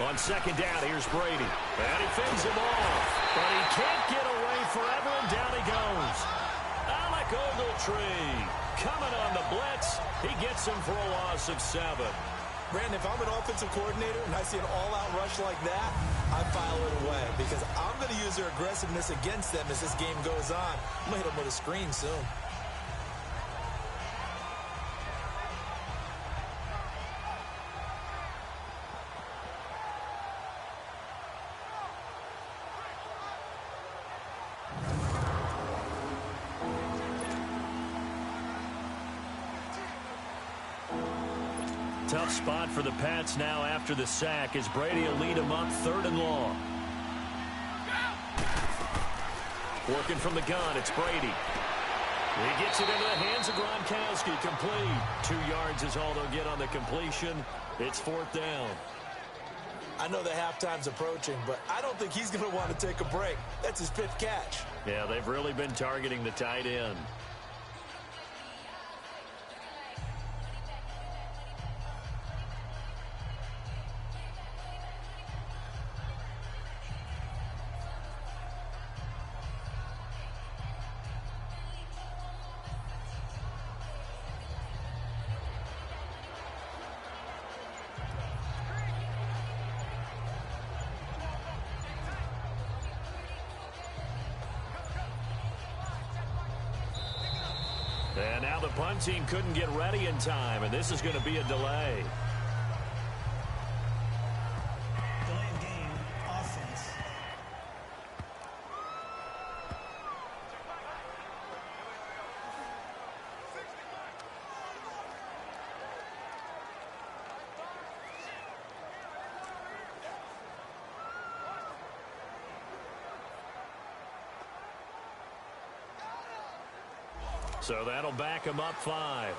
On 2nd down, here's Brady. And he fends him off. But he can't get away forever, and down he goes. 𝕊𝕎𝔼𝔸𝔋 coming on the blitz. He gets him for a loss of 7. Brandon, if I'm an offensive coordinator and I see an all-out rush like that, I file it away because I'm going to use their aggressiveness against them as this game goes on. I'm going to hit them with a screen soon. Tough spot for the Pats now after the sack as Brady will lead them up 3rd and long. Working from the gun, it's Brady. He gets it into the hands of Gronkowski, complete. 2 yards is all they'll get on the completion. It's 4th down. I know the halftime's approaching, but I don't think he's going to want to take a break. That's his 5th catch. Yeah, they've really been targeting the tight end. And now the punt team couldn't get ready in time, and this is going to be a delay. Delay of game, offense. So that'll back him up 5.